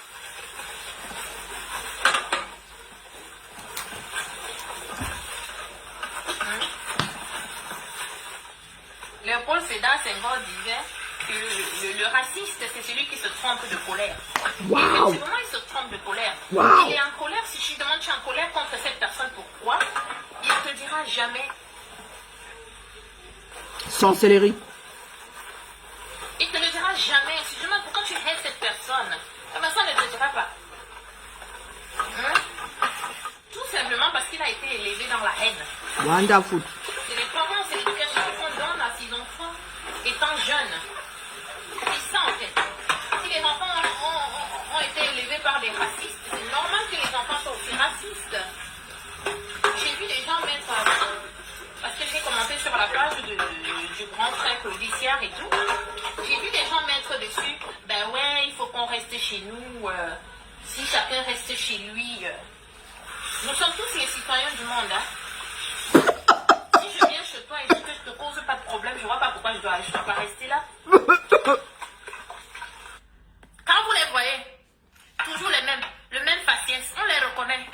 Léopold Sédar Senghor disait que le raciste, c'est celui qui se trompe de colère. Waouh! Effectivement, il se trompe de colère. Wow. Il est en colère. Si je lui demande, tu es en colère contre cette personne, pourquoi? Il ne te dira jamais. Sorcellerie. Il ne te le dira jamais. Si je lui demande pourquoi tu hais cette personne, la personne ne te dira pas. Hein? Tout simplement parce qu'il a été élevé dans la haine. Wonderful. C'est les parents, c'est l'éducation qu'on donne à ses enfants étant jeunes. C'est ça en fait. Si les enfants ont été élevés par des racistes, c'est normal que les enfants soient aussi racistes. J'ai vu des gens mettre, parce que j'ai commenté sur la page du grand frère Claudiciard et tout, j'ai vu des gens mettre dessus, ben ouais, il faut qu'on reste chez nous, si chacun reste chez lui. Nous sommes tous les citoyens du monde, hein. Si je viens chez toi et que je ne te cause pas de problème, je ne vois pas pourquoi je dois pas rester là. Quand vous les voyez, toujours les mêmes, le même faciès, on les reconnaît.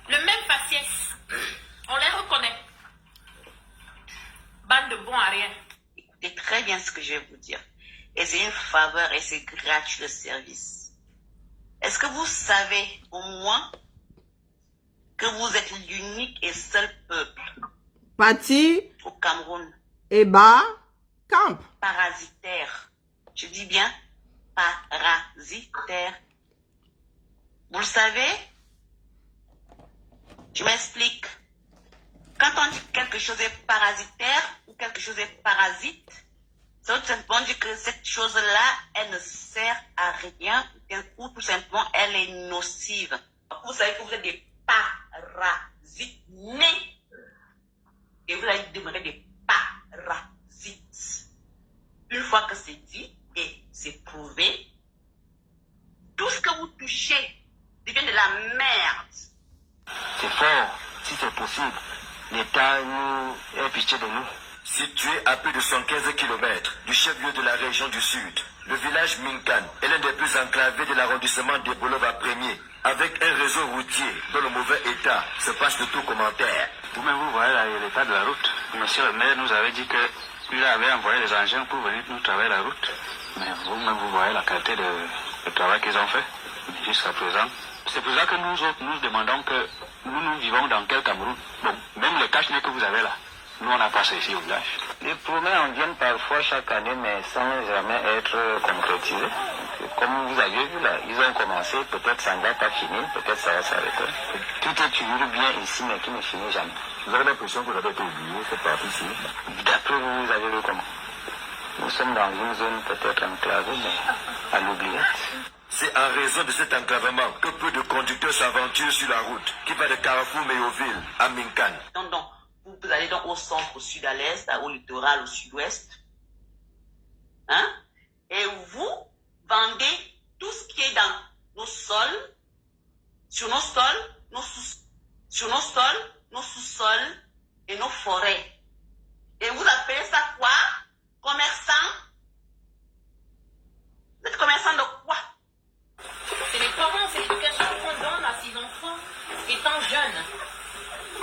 Le même faciès, on les reconnaît. Bande de bons à rien. Écoutez très bien ce que je vais vous dire. Et c'est une faveur et c'est gratuit le service. Est-ce que vous savez au moins que vous êtes l'unique et seul peuple Pati, au Cameroun Eba, Camp. parasitaire? Je dis bien parasitaire. Vous le savez? Je m'explique. Quand on dit que quelque chose est parasitaire ou quelque chose est parasite, ça veut tout simplement dire que cette chose-là, elle ne sert à rien ou tout simplement elle est nocive. Vous savez que vous êtes des parasites nés et vous allez demeurer des parasites. Une fois que c'est dit et c'est prouvé, tout ce que vous touchez devient de la merde. C'est fort, si c'est possible. L'État nous ait pitié de nous. Situé à plus de 115 km du chef-lieu de la région du Sud, le village Minkan est l'un des plus enclavés de l'arrondissement de Bolova 1er, avec un réseau routier dans le mauvais état, se passe de tout commentaire. Vous-même, vous voyez l'état de la route. Monsieur le maire nous avait dit qu'il avait envoyé les engins pour venir nous travailler la route. Mais vous-même, vous voyez la qualité de travail qu'ils ont fait jusqu'à présent. C'est pour ça que nous autres, nous demandons que nous vivons dans quel Cameroun. Bon, même les cache que vous avez là, nous on n'a pas ça ici au village. Les promesses en viennent parfois chaque année, mais sans jamais être concrétisées. Comme vous avez vu là, ils ont commencé, peut-être ça ne va pas finir, peut-être ça va s'arrêter. Tout est toujours bien ici, mais qui ne finit jamais. Vous avez l'impression que vous avez été oublié, cette partie-ci? D'après vous, vous avez vu comment? Nous sommes dans une zone peut-être enclavée, mais à l'oubliette. C'est en raison de cet enclavement que peu de conducteurs s'aventurent sur la route qui va de Carrefour Méoville à Minkan. Donc, vous allez donc au centre, au sud, à l'est, au littoral, au sud-ouest. Hein? Et vous vendez tout ce qui est dans nos sols, sur nos sols, sur nos sols, nos sous-sols et nos forêts. Et vous appelez ça quoi? Commerçant? Vous êtes commerçant de quoi? C'est les parents, c'est l'éducation qu'on donne à ses enfants étant jeunes.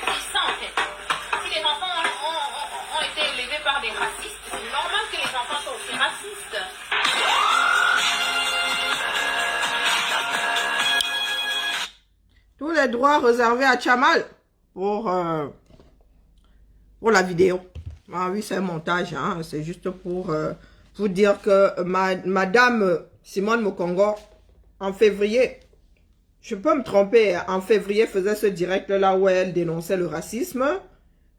C'est ça en fait. Si les enfants ont été élevés par des racistes, c'est normal que les enfants soient aussi racistes. Tous les droits réservés à Chamal pour la vidéo. Ah oui, c'est un montage, hein. C'est juste pour vous dire que Madame Simone Mokongo, en février, je peux me tromper, en février faisait ce direct-là où elle dénonçait le racisme.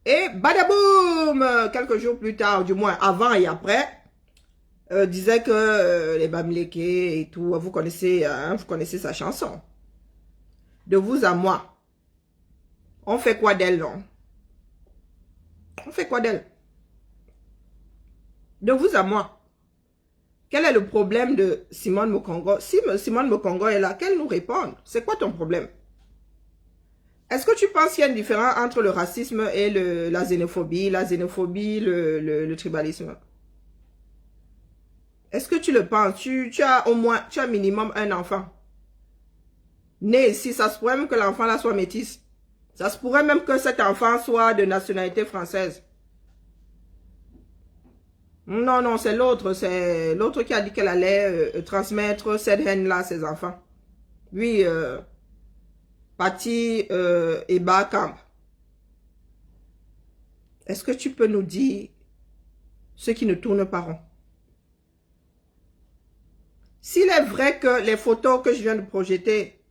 Et badaboum, quelques jours plus tard, du moins avant et après, disait que les Bamileke et tout, vous connaissez sa chanson. De vous à moi. On fait quoi d'elle, non? On fait quoi d'elle? De vous à moi. Quel est le problème de Simone Mokongo? Si Simone Mokongo est là, qu'elle nous réponde. C'est quoi ton problème? Est-ce que tu penses qu'il y a une différence entre le racisme et la xénophobie, le tribalisme? Est-ce que tu le penses? Tu as minimum un enfant. Né ici, ça se pourrait même que l'enfant là soit métis. Ça se pourrait même que cet enfant soit de nationalité française. Non, non, c'est l'autre qui a dit qu'elle allait transmettre cette haine-là à ses enfants. Oui, Patty Eba Camp. Est-ce que tu peux nous dire ce qui ne tourne pas rond? S'il est vrai que les photos que je viens de projeter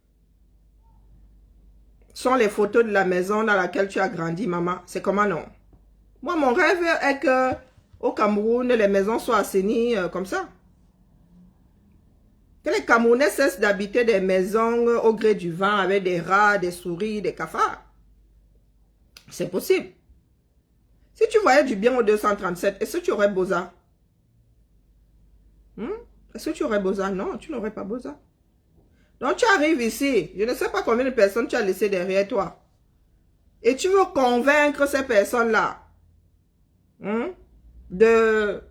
sont les photos de la maison dans laquelle tu as grandi, maman, c'est comment non? Moi, mon rêve est que au Cameroun, les maisons soient assainies comme ça. Que les Camerounais cessent d'habiter des maisons au gré du vent avec des rats, des souris, des cafards. C'est possible. Si tu voyais du bien au 237, est-ce que tu aurais Beaux-Arts? Est-ce que tu aurais Beaux-Arts? Non, tu n'aurais pas Beaux-Arts. Donc tu arrives ici, je ne sais pas combien de personnes tu as laissé derrière toi. Et tu veux convaincre ces personnes-là de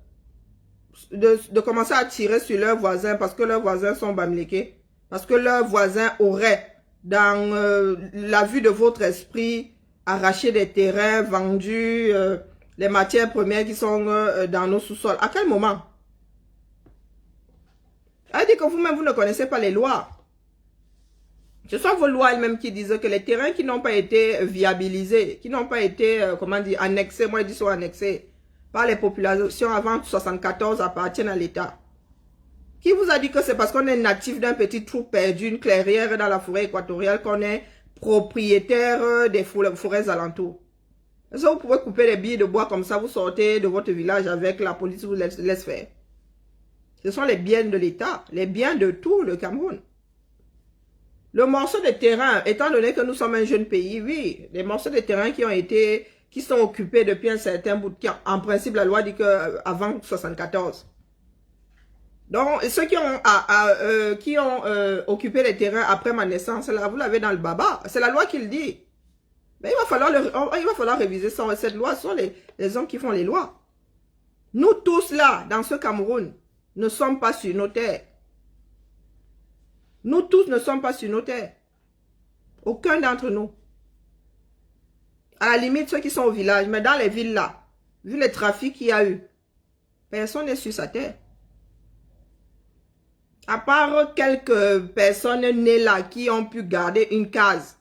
commencer à tirer sur leurs voisins parce que leurs voisins sont Bamileke. Parce que leurs voisins auraient, dans la vue de votre esprit, arraché des terrains, vendu les matières premières qui sont dans nos sous-sols. À quel moment? Elle dit que vous-même, vous ne connaissez pas les lois. Ce sont vos lois elles-mêmes qui disent que les terrains qui n'ont pas été viabilisés, qui n'ont pas été, annexés, moi je dis sont annexés par les populations avant 1974 appartiennent à l'État. Qui vous a dit que c'est parce qu'on est natif d'un petit trou perdu, une clairière dans la forêt équatoriale, qu'on est propriétaire des forêts alentours? Est-ce que vous pouvez couper les billes de bois comme ça, vous sortez de votre village avec la police vous laisse faire? Ce sont les biens de l'État, les biens de tout le Cameroun. Le morceau de terrain, étant donné que nous sommes un jeune pays, oui, les morceaux de terrain qui sont occupés depuis un certain bout de temps. En principe, la loi dit que avant 1974. Donc, ceux qui ont occupé les terrains après ma naissance, là, vous l'avez dans le baba. C'est la loi qui le dit. Mais il va falloir réviser ça. Cette loi, ce sont les hommes qui font les lois. Nous tous là, dans ce Cameroun, ne sommes pas sur nos terres. Nous tous ne sommes pas sur nos terres. Aucun d'entre nous. À la limite, ceux qui sont au village, mais dans les villes là, vu le trafic qu'il y a eu, personne n'est sur sa terre. À part quelques personnes nées là qui ont pu garder une case.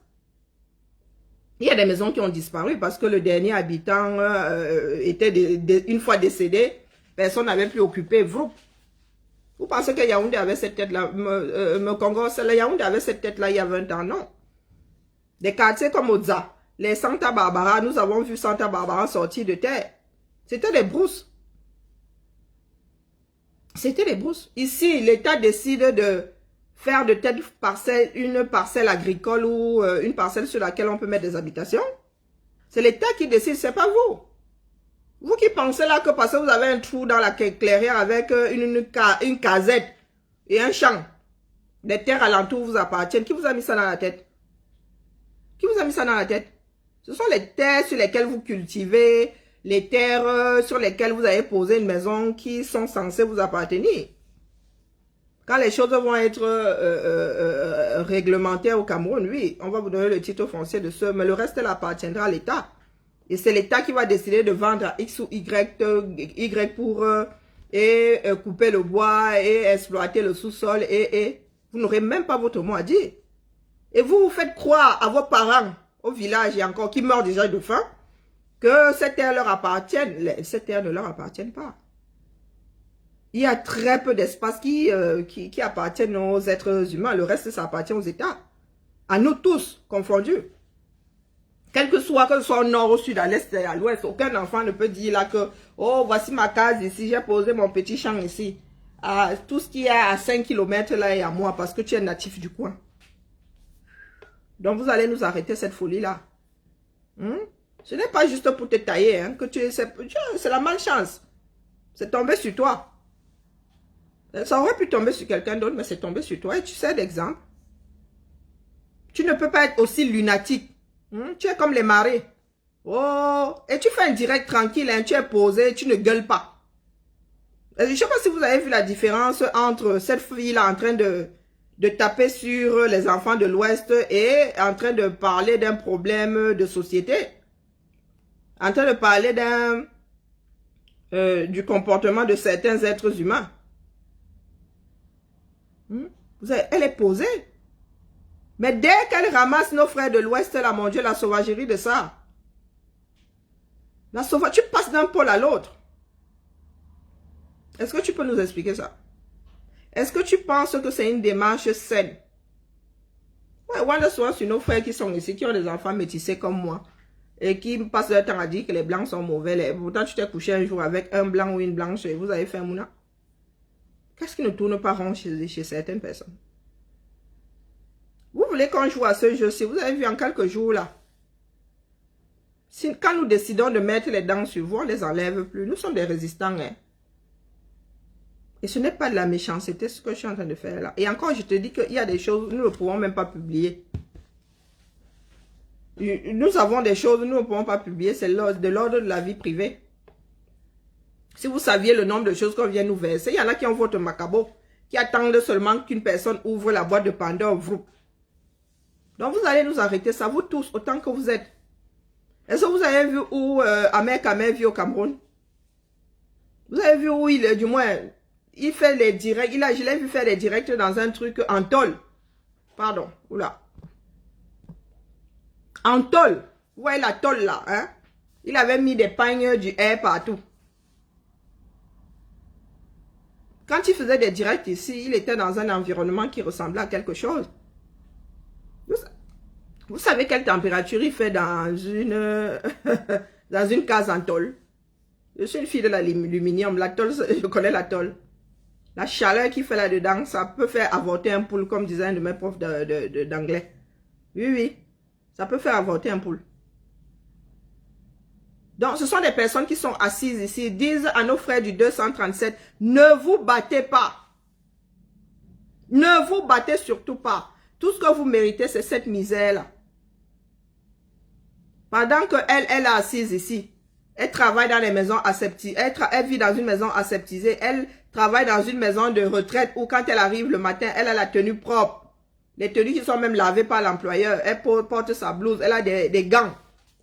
Il y a des maisons qui ont disparu parce que le dernier habitant était une fois décédé, personne n'avait pu occuper. Vous pensez que Yaoundé avait cette tête-là? Congo, Yaoundé avait cette tête-là il y a 20 ans, non. Des quartiers comme Oza, les Santa Barbara, nous avons vu Santa Barbara sortir de terre. C'était des brousses. C'était des brousses. Ici, l'État décide de faire de telle parcelle une parcelle agricole ou une parcelle sur laquelle on peut mettre des habitations. C'est l'État qui décide, c'est pas vous. Vous qui pensez là que parce que vous avez un trou dans la clairière avec une casette et un champ, les terres alentours vous appartiennent, qui vous a mis ça dans la tête? Qui vous a mis ça dans la tête? Ce sont les terres sur lesquelles vous cultivez, les terres sur lesquelles vous avez posé une maison qui sont censées vous appartenir. Quand les choses vont être réglementaires au Cameroun, oui, on va vous donner le titre foncier de ce, mais le reste là appartiendra à l'État. Et c'est l'État qui va décider de vendre à X ou Y pour couper le bois et exploiter le sous-sol et vous n'aurez même pas votre mot à dire. Et vous faites croire à vos parents au village et encore qui meurent déjà de faim que cette terre leur appartienne. Cette terre ne leur appartient pas. Il y a très peu d'espace qui appartiennent aux êtres humains. Le reste, ça appartient aux États. À nous tous, confondus. Que ce soit au nord, au sud, à l'est et à l'ouest, aucun enfant ne peut dire là que « Oh, voici ma case ici, j'ai posé mon petit champ ici. » Tout ce qui est à 5 km là est à moi parce que tu es natif du coin. Donc, vous allez nous arrêter cette folie-là. Ce n'est pas juste pour te tailler, hein, que c'est la malchance. C'est tombé sur toi. Ça aurait pu tomber sur quelqu'un d'autre, mais c'est tombé sur toi. Et tu sais l'exemple. Tu ne peux pas être aussi lunatique. Tu es comme les marées. Oh, et tu fais un direct tranquille, hein, tu es posé, tu ne gueules pas. Je ne sais pas si vous avez vu la différence entre cette fille-là en train de taper sur les enfants de l'Ouest et en train de parler d'un problème de société. En train de parler du comportement de certains êtres humains. Elle est posée. Mais dès qu'elle ramasse nos frères de l'Ouest, là, mon Dieu, la sauvagerie de ça. Tu passes d'un pôle à l'autre. Est-ce que tu peux nous expliquer ça? Est-ce que tu penses que c'est une démarche saine? Ouais, Wanda soit sur nos frères qui sont ici, qui ont des enfants métissés comme moi, et qui passent leur temps à dire que les blancs sont mauvais. Pourtant, tu t'es couché un jour avec un blanc ou une blanche et vous avez fait un mouna. Qu'est-ce qui ne tourne pas rond chez certaines personnes? Vous voulez qu'on joue à ce jeu? Si vous avez vu en quelques jours là, quand nous décidons de mettre les dents sur vous, on ne les enlève plus. Nous sommes des résistants. Hein? Et ce n'est pas de la méchanceté ce que je suis en train de faire là. Et encore, je te dis qu'il y a des choses, nous ne pouvons même pas publier. Nous avons des choses, nous ne pouvons pas publier. C'est de l'ordre de la vie privée. Si vous saviez le nombre de choses qu'on vient nous verser, il y en a qui ont votre macabo, qui attendent seulement qu'une personne ouvre la boîte de Pandore. Donc vous allez nous arrêter ça, vous tous, autant que vous êtes. Est-ce que vous avez vu où Ahmed Kamel vit au Cameroun? Vous avez vu où du moins, il fait les directs, je l'ai vu faire des directs dans un truc en tôle. Pardon, oula. En tôle. Vous voyez la tôle là, hein? Il avait mis des pagnes du air partout. Quand il faisait des directs ici, il était dans un environnement qui ressemblait à quelque chose. Vous savez quelle température il fait dans une case en tôle? Je suis une fille de l'aluminium. La tôle, je connais la tôle. La chaleur qu'il fait là-dedans, ça peut faire avorter un poule, comme disait un de mes profs d'anglais. Oui, oui. Ça peut faire avorter un poule. Donc, ce sont des personnes qui sont assises ici, disent à nos frères du 237, ne vous battez pas. Ne vous battez surtout pas. Tout ce que vous méritez, c'est cette misère-là. Pendant qu'elle est assise ici, elle travaille dans les maisons aseptisées, elle vit dans une maison aseptisée, elle travaille dans une maison de retraite où quand elle arrive le matin, elle a la tenue propre. Les tenues qui sont même lavées par l'employeur. Elle porte sa blouse, elle a des gants,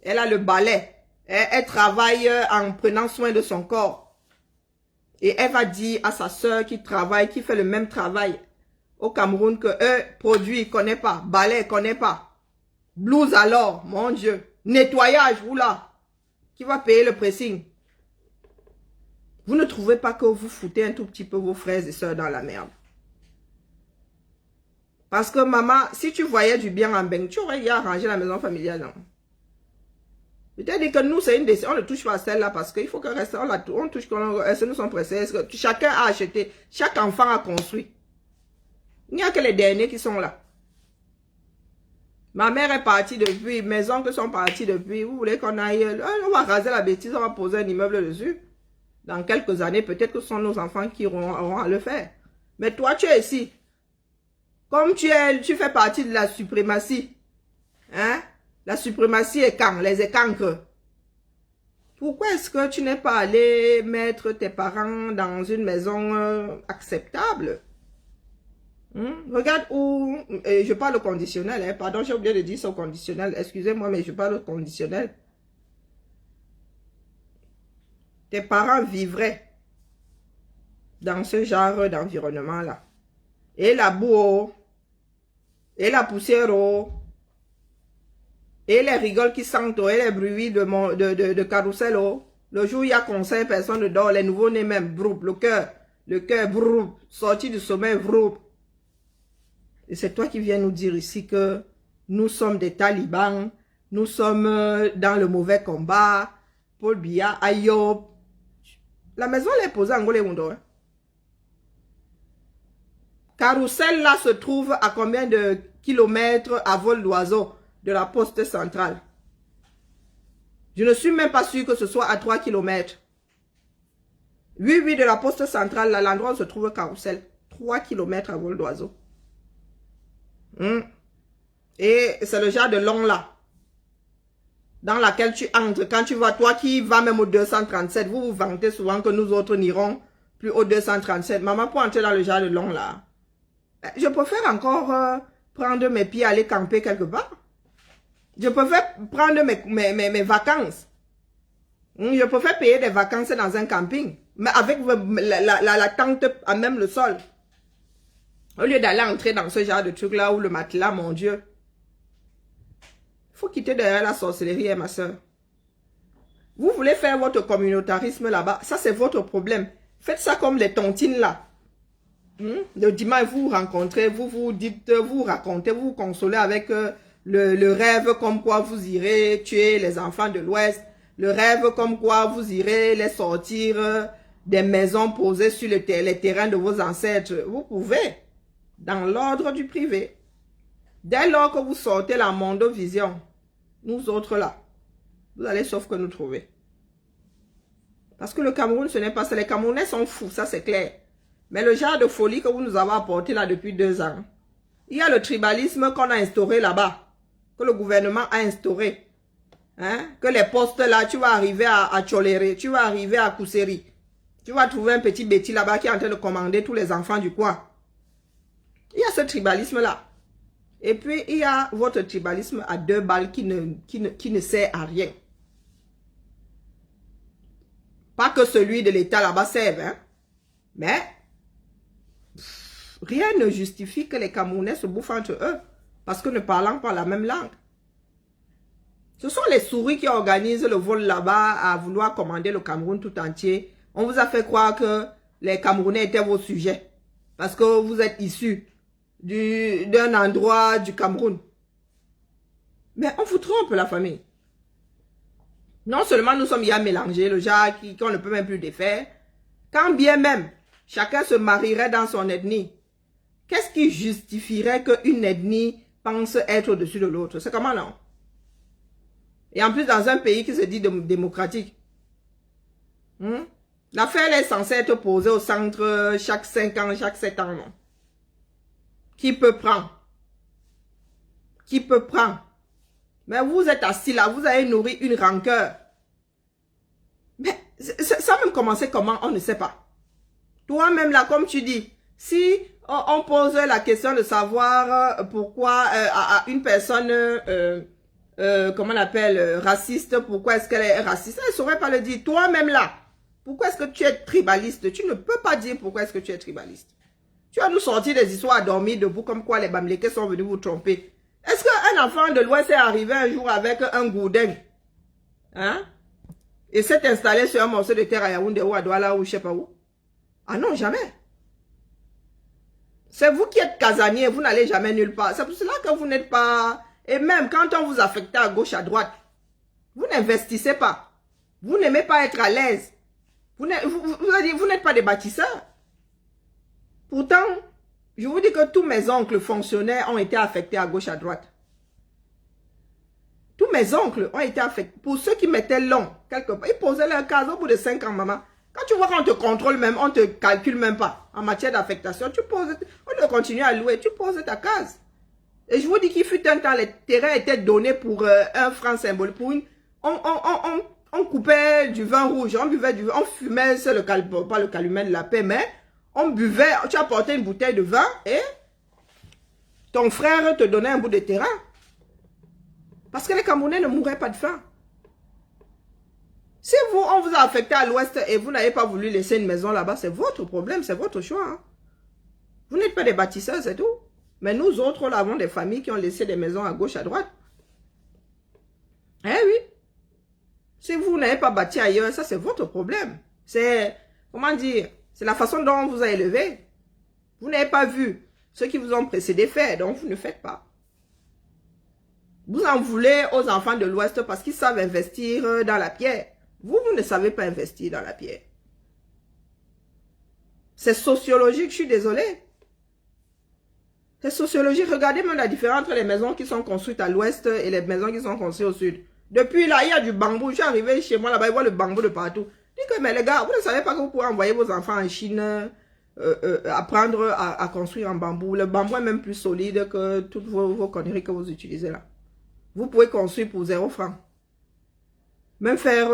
elle a le balai. Elle travaille en prenant soin de son corps. Et elle va dire à sa soeur qui travaille, qui fait le même travail au Cameroun que produit, connaît pas, balai, connaît pas. Blouse alors, mon Dieu. Nettoyage, oula. Qui va payer le pressing? Vous ne trouvez pas que vous foutez un tout petit peu vos frères et sœurs dans la merde? Parce que maman, si tu voyais du bien en Beng, tu aurais arrangé la maison familiale, non? Je t'ai dit que nous, c'est une décision. On ne touche pas à celle-là parce qu'il faut qu'elle reste. On touche quand est-ce que nous sommes pressés. Est-ce que chacun a acheté, chaque enfant a construit. Il n'y a que les derniers qui sont là. Ma mère est partie depuis, mes oncles sont partis depuis. Vous voulez qu'on aille, on va raser la bêtise, on va poser un immeuble dessus. Dans quelques années, peut-être que ce sont nos enfants qui auront à le faire. Mais toi, tu es ici. Comme tu fais partie de la suprématie. Hein? La suprématie est quand? Les écancres. Pourquoi est-ce que tu n'es pas allé mettre tes parents dans une maison acceptable? Regarde où... je parle au conditionnel. Hein? Pardon, j'ai oublié de dire ça au conditionnel. Excusez-moi, mais je parle au conditionnel. Tes parents vivraient dans ce genre d'environnement-là. Et la boue, et la poussière, et les rigoles qui sentent, et les bruits de carrousel. Le jour où il y a conseil, personne ne dort, les nouveaux-nés même, broup, le cœur, broup, sorti du sommeil, broup. Et c'est toi qui viens nous dire ici que nous sommes des talibans, nous sommes dans le mauvais combat, Paul Biya, Ayob. La maison elle est posée en Ngolé Mundo. Carrousel là se trouve à combien de kilomètres à vol d'oiseau de la poste centrale? Je ne suis même pas sûr que ce soit à 3 kilomètres. Oui, de la poste centrale, là, l'endroit où se trouve Carrousel. 3 kilomètres à vol d'oiseau. Et c'est le genre de long là. Dans laquelle tu entres. Quand tu vas, toi qui vas même au 237, vous vous vantez souvent que nous autres n'irons plus au 237. Maman, pour entrer dans le genre de long là, je préfère encore prendre mes pieds, aller camper quelque part. Je préfère prendre mes vacances. Je préfère payer des vacances dans un camping. Mais avec la tente à même le sol. Au lieu d'aller entrer dans ce genre de truc là où le matelas, mon Dieu. Il faut quitter derrière la sorcellerie, hein, ma soeur. Vous voulez faire votre communautarisme là-bas. Ça, c'est votre problème. Faites ça comme les tontines là. Le dimanche, vous vous rencontrez, vous vous dites, vous racontez, vous vous consolez avec le rêve comme quoi vous irez tuer les enfants de l'Ouest. Le rêve comme quoi vous irez les sortir des maisons posées sur les terrains de vos ancêtres. Vous pouvez, dans l'ordre du privé. Dès lors que vous sortez la mondovision, nous autres là, vous allez sauf que nous trouver. Parce que le Cameroun, ce n'est pas ça. Les Camerounais sont fous, ça c'est clair. Mais le genre de folie que vous nous avez apporté là depuis 2 ans, il y a le tribalisme qu'on a instauré là-bas, que le gouvernement a instauré. Hein? Que les postes là, tu vas arriver à Tcholéré, tu vas arriver à Kousseri. Tu vas trouver un petit Betty là-bas qui est en train de commander tous les enfants du coin. Il y a ce tribalisme là. Et puis, il y a votre tribalisme à 2 balles qui ne sert à rien. Pas que celui de l'État là-bas serve, hein. Mais, rien ne justifie que les Camerounais se bouffent entre eux. Parce que ne parlant pas la même langue. Ce sont les souris qui organisent le vol là-bas à vouloir commander le Cameroun tout entier. On vous a fait croire que les Camerounais étaient vos sujets. Parce que vous êtes issus d'un endroit du Cameroun. Mais on vous trompe la famille. Non seulement nous sommes bien mélangés, le genre qu'on ne peut même plus défaire. Quand bien même, chacun se marierait dans son ethnie. Qu'est-ce qui justifierait qu'une ethnie pense être au-dessus de l'autre? C'est comment non? Et en plus dans un pays qui se dit démocratique. L'affaire est censée être posée au centre chaque 5 ans, chaque 7 ans, non? Qui peut prendre? Qui peut prendre? Mais vous êtes assis là, vous avez nourri une rancœur. Mais ça même commencé comment, on ne sait pas. Toi-même là, comme tu dis, si on pose la question de savoir pourquoi à une personne, comment on appelle, raciste, pourquoi est-ce qu'elle est raciste, elle ne saurait pas le dire. Toi-même là, pourquoi est-ce que tu es tribaliste? Tu ne peux pas dire pourquoi est-ce que tu es tribaliste. Tu vas nous sortir des histoires à dormir debout comme quoi les Bamileke sont venus vous tromper. Est-ce qu'un enfant de l'Ouest est arrivé un jour avec un gourdin? Hein? Et s'est installé sur un morceau de terre à Yaoundé ou à Douala ou je ne sais pas où? Ah non, jamais. C'est vous qui êtes casanier, vous n'allez jamais nulle part. C'est pour cela que vous n'êtes pas... Et même quand on vous affecte à gauche, à droite, vous n'investissez pas. Vous n'aimez pas être à l'aise. Vous n'êtes pas des bâtisseurs. Pourtant, Je vous dis que tous mes oncles fonctionnaires ont été affectés à gauche, à droite. Tous mes oncles ont été affectés. Pour ceux qui mettaient long, quelque part, ils posaient leur case au bout de 5 ans, maman. Quand tu vois qu'on te contrôle même, on ne te calcule même pas en matière d'affectation, tu poses, on te continue à louer, tu poses ta case. Et je vous dis qu'il fut un temps, les terrains étaient donnés pour 1 franc symbolique. Pour une, on coupait du vin rouge, on buvait du vin, on fumait, c'est pas le calumet de la paix, mais on buvait, tu apportais une bouteille de vin et ton frère te donnait un bout de terrain. Parce que les Camerounais ne mouraient pas de faim. Si vous, on vous a affecté à l'ouest et vous n'avez pas voulu laisser une maison là-bas, c'est votre problème, c'est votre choix. Hein. Vous n'êtes pas des bâtisseurs, c'est tout. Mais nous autres, là, avons des familles qui ont laissé des maisons à gauche, à droite. Eh oui. Si vous n'avez pas bâti ailleurs, ça c'est votre problème. C'est, comment dire, c'est la façon dont on vous a élevé. Vous n'avez pas vu ceux qui vous ont précédé faire, donc vous ne faites pas. Vous en voulez aux enfants de l'Ouest parce qu'ils savent investir dans la pierre. Vous, vous ne savez pas investir dans la pierre. C'est sociologique, je suis désolée. C'est sociologique. Regardez même la différence entre les maisons qui sont construites à l'Ouest et les maisons qui sont construites au Sud. Depuis là, il y a du bambou. Je suis arrivé chez moi là-bas, il voit le bambou de partout. Je dis que, mais les gars, vous ne savez pas que vous pouvez envoyer vos enfants en Chine apprendre à construire en bambou. Le bambou est même plus solide que toutes vos conneries que vous utilisez là. Vous pouvez construire pour 0 francs. Même faire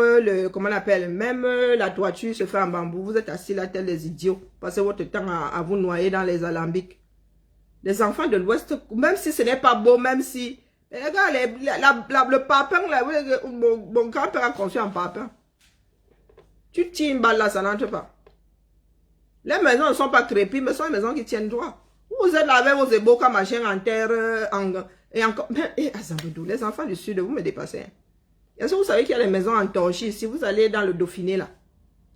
comment on appelle, même la toiture se fait en bambou. Vous êtes assis là tel des idiots. Passez votre temps à vous noyer dans les alambics. Les enfants de l'Ouest, même si ce n'est pas beau, même si... Les gars, le papin, là, mon grand-père a construit en papin. Tu tires une balle là, ça n'entre pas. Les maisons ne sont pas crépies, mais ce sont les maisons qui tiennent droit. Vous êtes là avec vos ébauques machin en terre, et encore... Et Azambedou, les enfants du Sud, vous me dépassez. Est-ce que vous savez qu'il y a des maisons en torchis? Si vous allez dans le Dauphiné, là,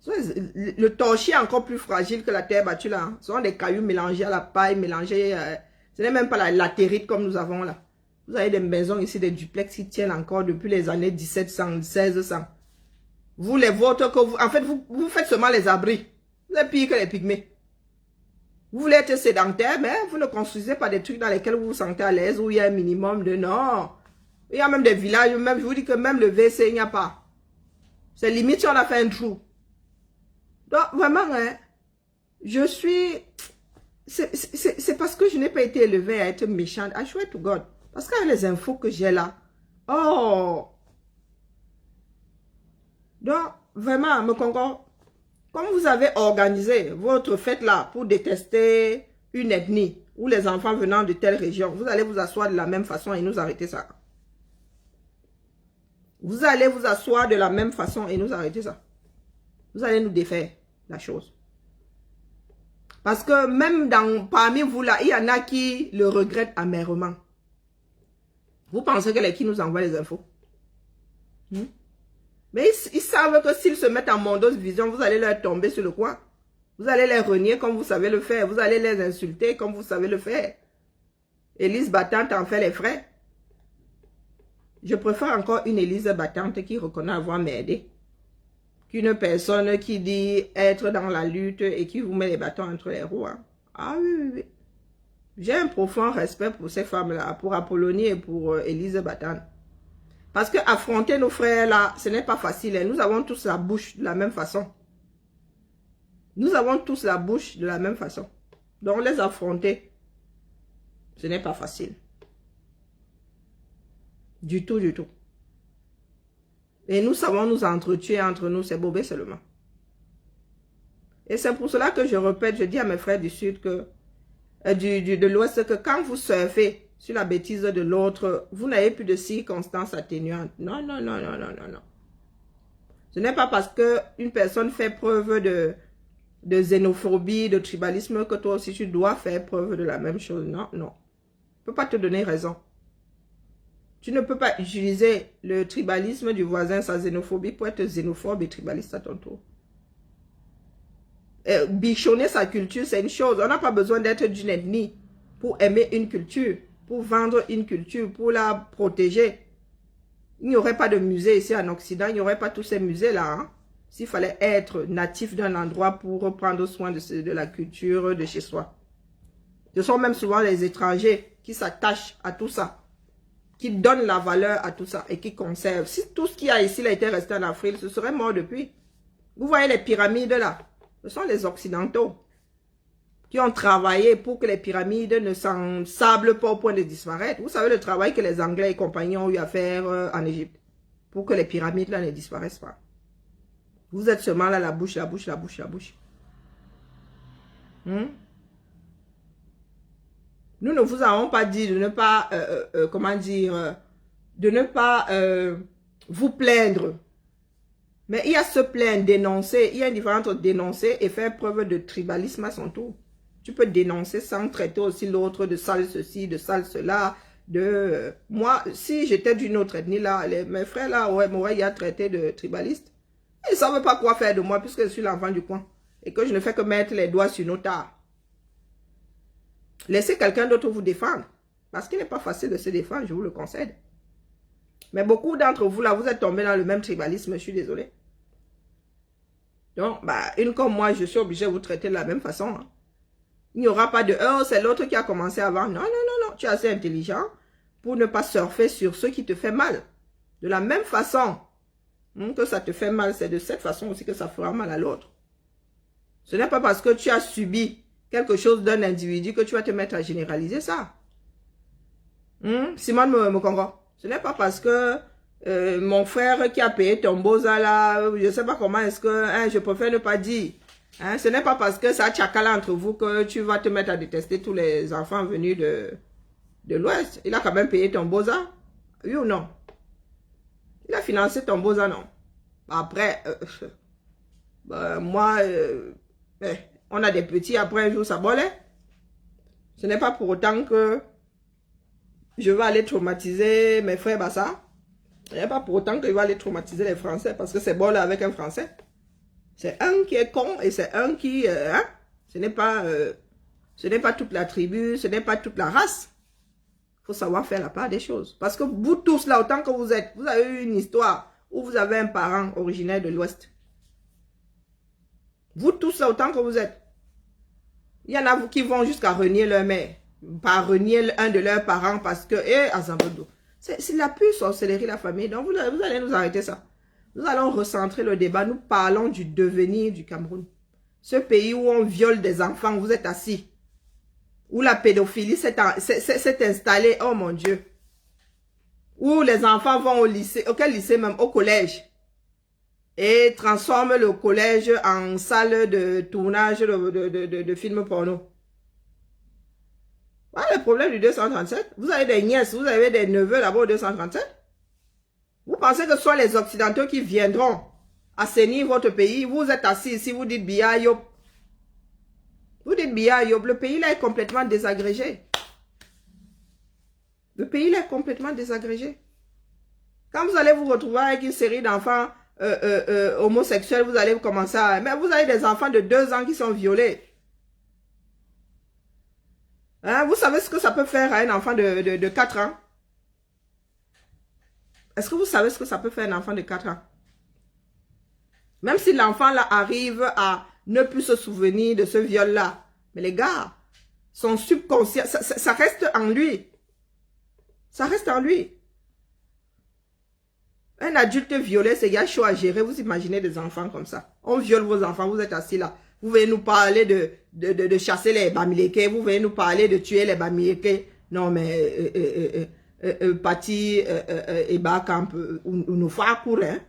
le torchis est encore plus fragile que la terre battue, là. Hein. Ce sont des cailloux mélangés à la paille, mélangés... ce n'est même pas la latérite comme nous avons là. Vous avez des maisons ici, des duplex qui tiennent encore depuis les années 1700, 1600. Vous, les vôtres, que vous... En fait, vous faites seulement les abris. Vous êtes pire que les pygmées. Vous voulez être sédentaire, mais vous ne construisez pas des trucs dans lesquels vous vous sentez à l'aise, où il y a un minimum de... Non. Il y a même des villages, même, je vous dis que même le WC, il n'y a pas. C'est limite si on a fait un trou. Donc, vraiment, hein, je suis... C'est parce que je n'ai pas été élevée à être méchante. I swear to God. Parce qu'avec les infos que j'ai là, oh! Donc, vraiment, me concorde. Comme vous avez organisé votre fête là pour détester une ethnie ou les enfants venant de telle région, vous allez vous asseoir de la même façon et nous arrêter ça. Vous allez vous asseoir de la même façon et nous arrêter ça. Vous allez nous défaire la chose. Parce que même parmi vous là, il y en a qui le regrettent amèrement. Vous pensez que les qui nous envoient les infos? Mais ils savent que s'ils se mettent en Mondos Vision, vous allez leur tomber sur le coin. Vous allez les renier comme vous savez le faire. Vous allez les insulter comme vous savez le faire. Élise battante en fait les frais. Je préfère encore une Élise battante qui reconnaît avoir m'aider qu'une personne qui dit être dans la lutte et qui vous met les bâtons entre les roues. Hein. Ah oui, oui, oui. J'ai un profond respect pour ces femmes-là, pour Apollonie et pour Élise battante. Parce que affronter nos frères là, ce n'est pas facile. Hein. Nous avons tous la bouche de la même façon. Nous avons tous la bouche de la même façon. Donc les affronter, ce n'est pas facile. Du tout, du tout. Et nous savons nous entretuer entre nous, c'est bobé seulement. Et c'est pour cela que je répète, je dis à mes frères du Sud que, de l'Ouest, que quand vous surfez sur la bêtise de l'autre, vous n'avez plus de circonstances atténuantes. Non, non, non, non, non, non, non. Ce n'est pas parce qu'une personne fait preuve de xénophobie, de tribalisme, que toi aussi tu dois faire preuve de la même chose. Non, non. Je ne peux pas te donner raison. Tu ne peux pas utiliser le tribalisme du voisin, sa xénophobie, pour être xénophobe et tribaliste à ton tour. Bichonner sa culture, c'est une chose. On n'a pas besoin d'être d'une ethnie pour aimer une culture, pour vendre une culture, pour la protéger. Il n'y aurait pas de musée ici en Occident, il n'y aurait pas tous ces musées-là. Hein, s'il fallait être natif d'un endroit pour prendre soin de la culture de chez soi. Ce sont même souvent les étrangers qui s'attachent à tout ça, qui donnent la valeur à tout ça et qui conservent. Si tout ce qu'il y a ici là était resté en Afrique, ce serait mort depuis. Vous voyez les pyramides là, ce sont les Occidentaux qui ont travaillé pour que les pyramides ne s'ensablent pas au point de disparaître. Vous savez le travail que les Anglais et compagnie ont eu à faire en Égypte pour que les pyramides là ne disparaissent pas. Vous êtes seulement là, la bouche, la bouche, la bouche, la bouche. Nous ne vous avons pas dit de ne pas, comment dire, de ne pas vous plaindre. Mais il y a se plaindre, dénoncer. Il y a une différence entre dénoncer et faire preuve de tribalisme à son tour. Tu peux dénoncer sans traiter aussi l'autre de sale ceci, de sale cela. Moi, si j'étais d'une autre ethnie là, mes frères là, ouais, m'auraient traité de tribaliste. Ils ne savent pas quoi faire de moi puisque je suis l'enfant du coin. Et que je ne fais que mettre les doigts sur nos tares. Laissez quelqu'un d'autre vous défendre. Parce qu'il n'est pas facile de se défendre, je vous le concède. Mais beaucoup d'entre vous là, vous êtes tombés dans le même tribalisme, je suis désolé. Donc, une comme moi, je suis obligé de vous traiter de la même façon. Hein. Il n'y aura pas de « Oh, c'est l'autre qui a commencé avant. » Non, non, non, non. Tu es assez intelligent pour ne pas surfer sur ce qui te fait mal. De la même façon que ça te fait mal, c'est de cette façon aussi que ça fera mal à l'autre. Ce n'est pas parce que tu as subi quelque chose d'un individu que tu vas te mettre à généraliser ça. Simone Mokongo, ce n'est pas parce que mon frère qui a payé ton beau-ça là, je ne sais pas comment est-ce que, je préfère ne pas dire. Hein, ce n'est pas parce que ça tchakala entre vous que tu vas te mettre à détester tous les enfants venus de l'Ouest. Il a quand même payé ton beau-ça, oui ou non? Il a financé ton beau-ça, non? Après, moi, on a des petits, après un jour ça bolait. Ce n'est pas pour autant que je vais aller traumatiser mes frères Bassa. Ce n'est pas pour autant que je vais aller traumatiser les Français parce que c'est bon là avec un Français. C'est un qui est con et c'est un qui... ce n'est pas toute la tribu, ce n'est pas toute la race. Il faut savoir faire la part des choses. Parce que vous tous là, autant que vous êtes, vous avez eu une histoire où vous avez un parent originaire de l'Ouest. Vous tous là, autant que vous êtes. Il y en a qui vont jusqu'à renier leur mère. Pas renier un de leurs parents parce que... Azambodo. C'est la pure sorcellerie, la famille. Donc, vous allez nous arrêter ça. Nous allons recentrer le débat. Nous parlons du devenir du Cameroun. Ce pays où on viole des enfants, vous êtes assis. Où la pédophilie s'est installée. Oh mon Dieu. Où les enfants vont au lycée. Auquel lycée même? Au collège. Et transforment le collège en salle de tournage de films porno. Voilà le problème du 237. Vous avez des nièces, vous avez des neveux là-bas au 237. Vous pensez que ce soit les Occidentaux qui viendront assainir votre pays. Vous êtes assis ici, vous dites Biya Yop. Vous dites Biya Yop. Le pays là est complètement désagrégé. Le pays là est complètement désagrégé. Quand vous allez vous retrouver avec une série d'enfants homosexuels, vous allez commencer à... Mais vous avez des enfants de 2 ans qui sont violés. Hein? Vous savez ce que ça peut faire à un enfant de 4 ans? Est-ce que vous savez ce que ça peut faire à un enfant de 4 ans? Même si l'enfant là arrive à ne plus se souvenir de ce viol-là. Mais les gars, son subconscient, ça reste en lui. Ça reste en lui. Un adulte violé, c'est chaud à gérer. Vous imaginez des enfants comme ça. On viole vos enfants, vous êtes assis là. Vous venez nous parler de chasser les Bamileke. Vous venez nous parler de tuer les Bamileke. Non mais... Pati et Bakamp nous fait courir. Hein?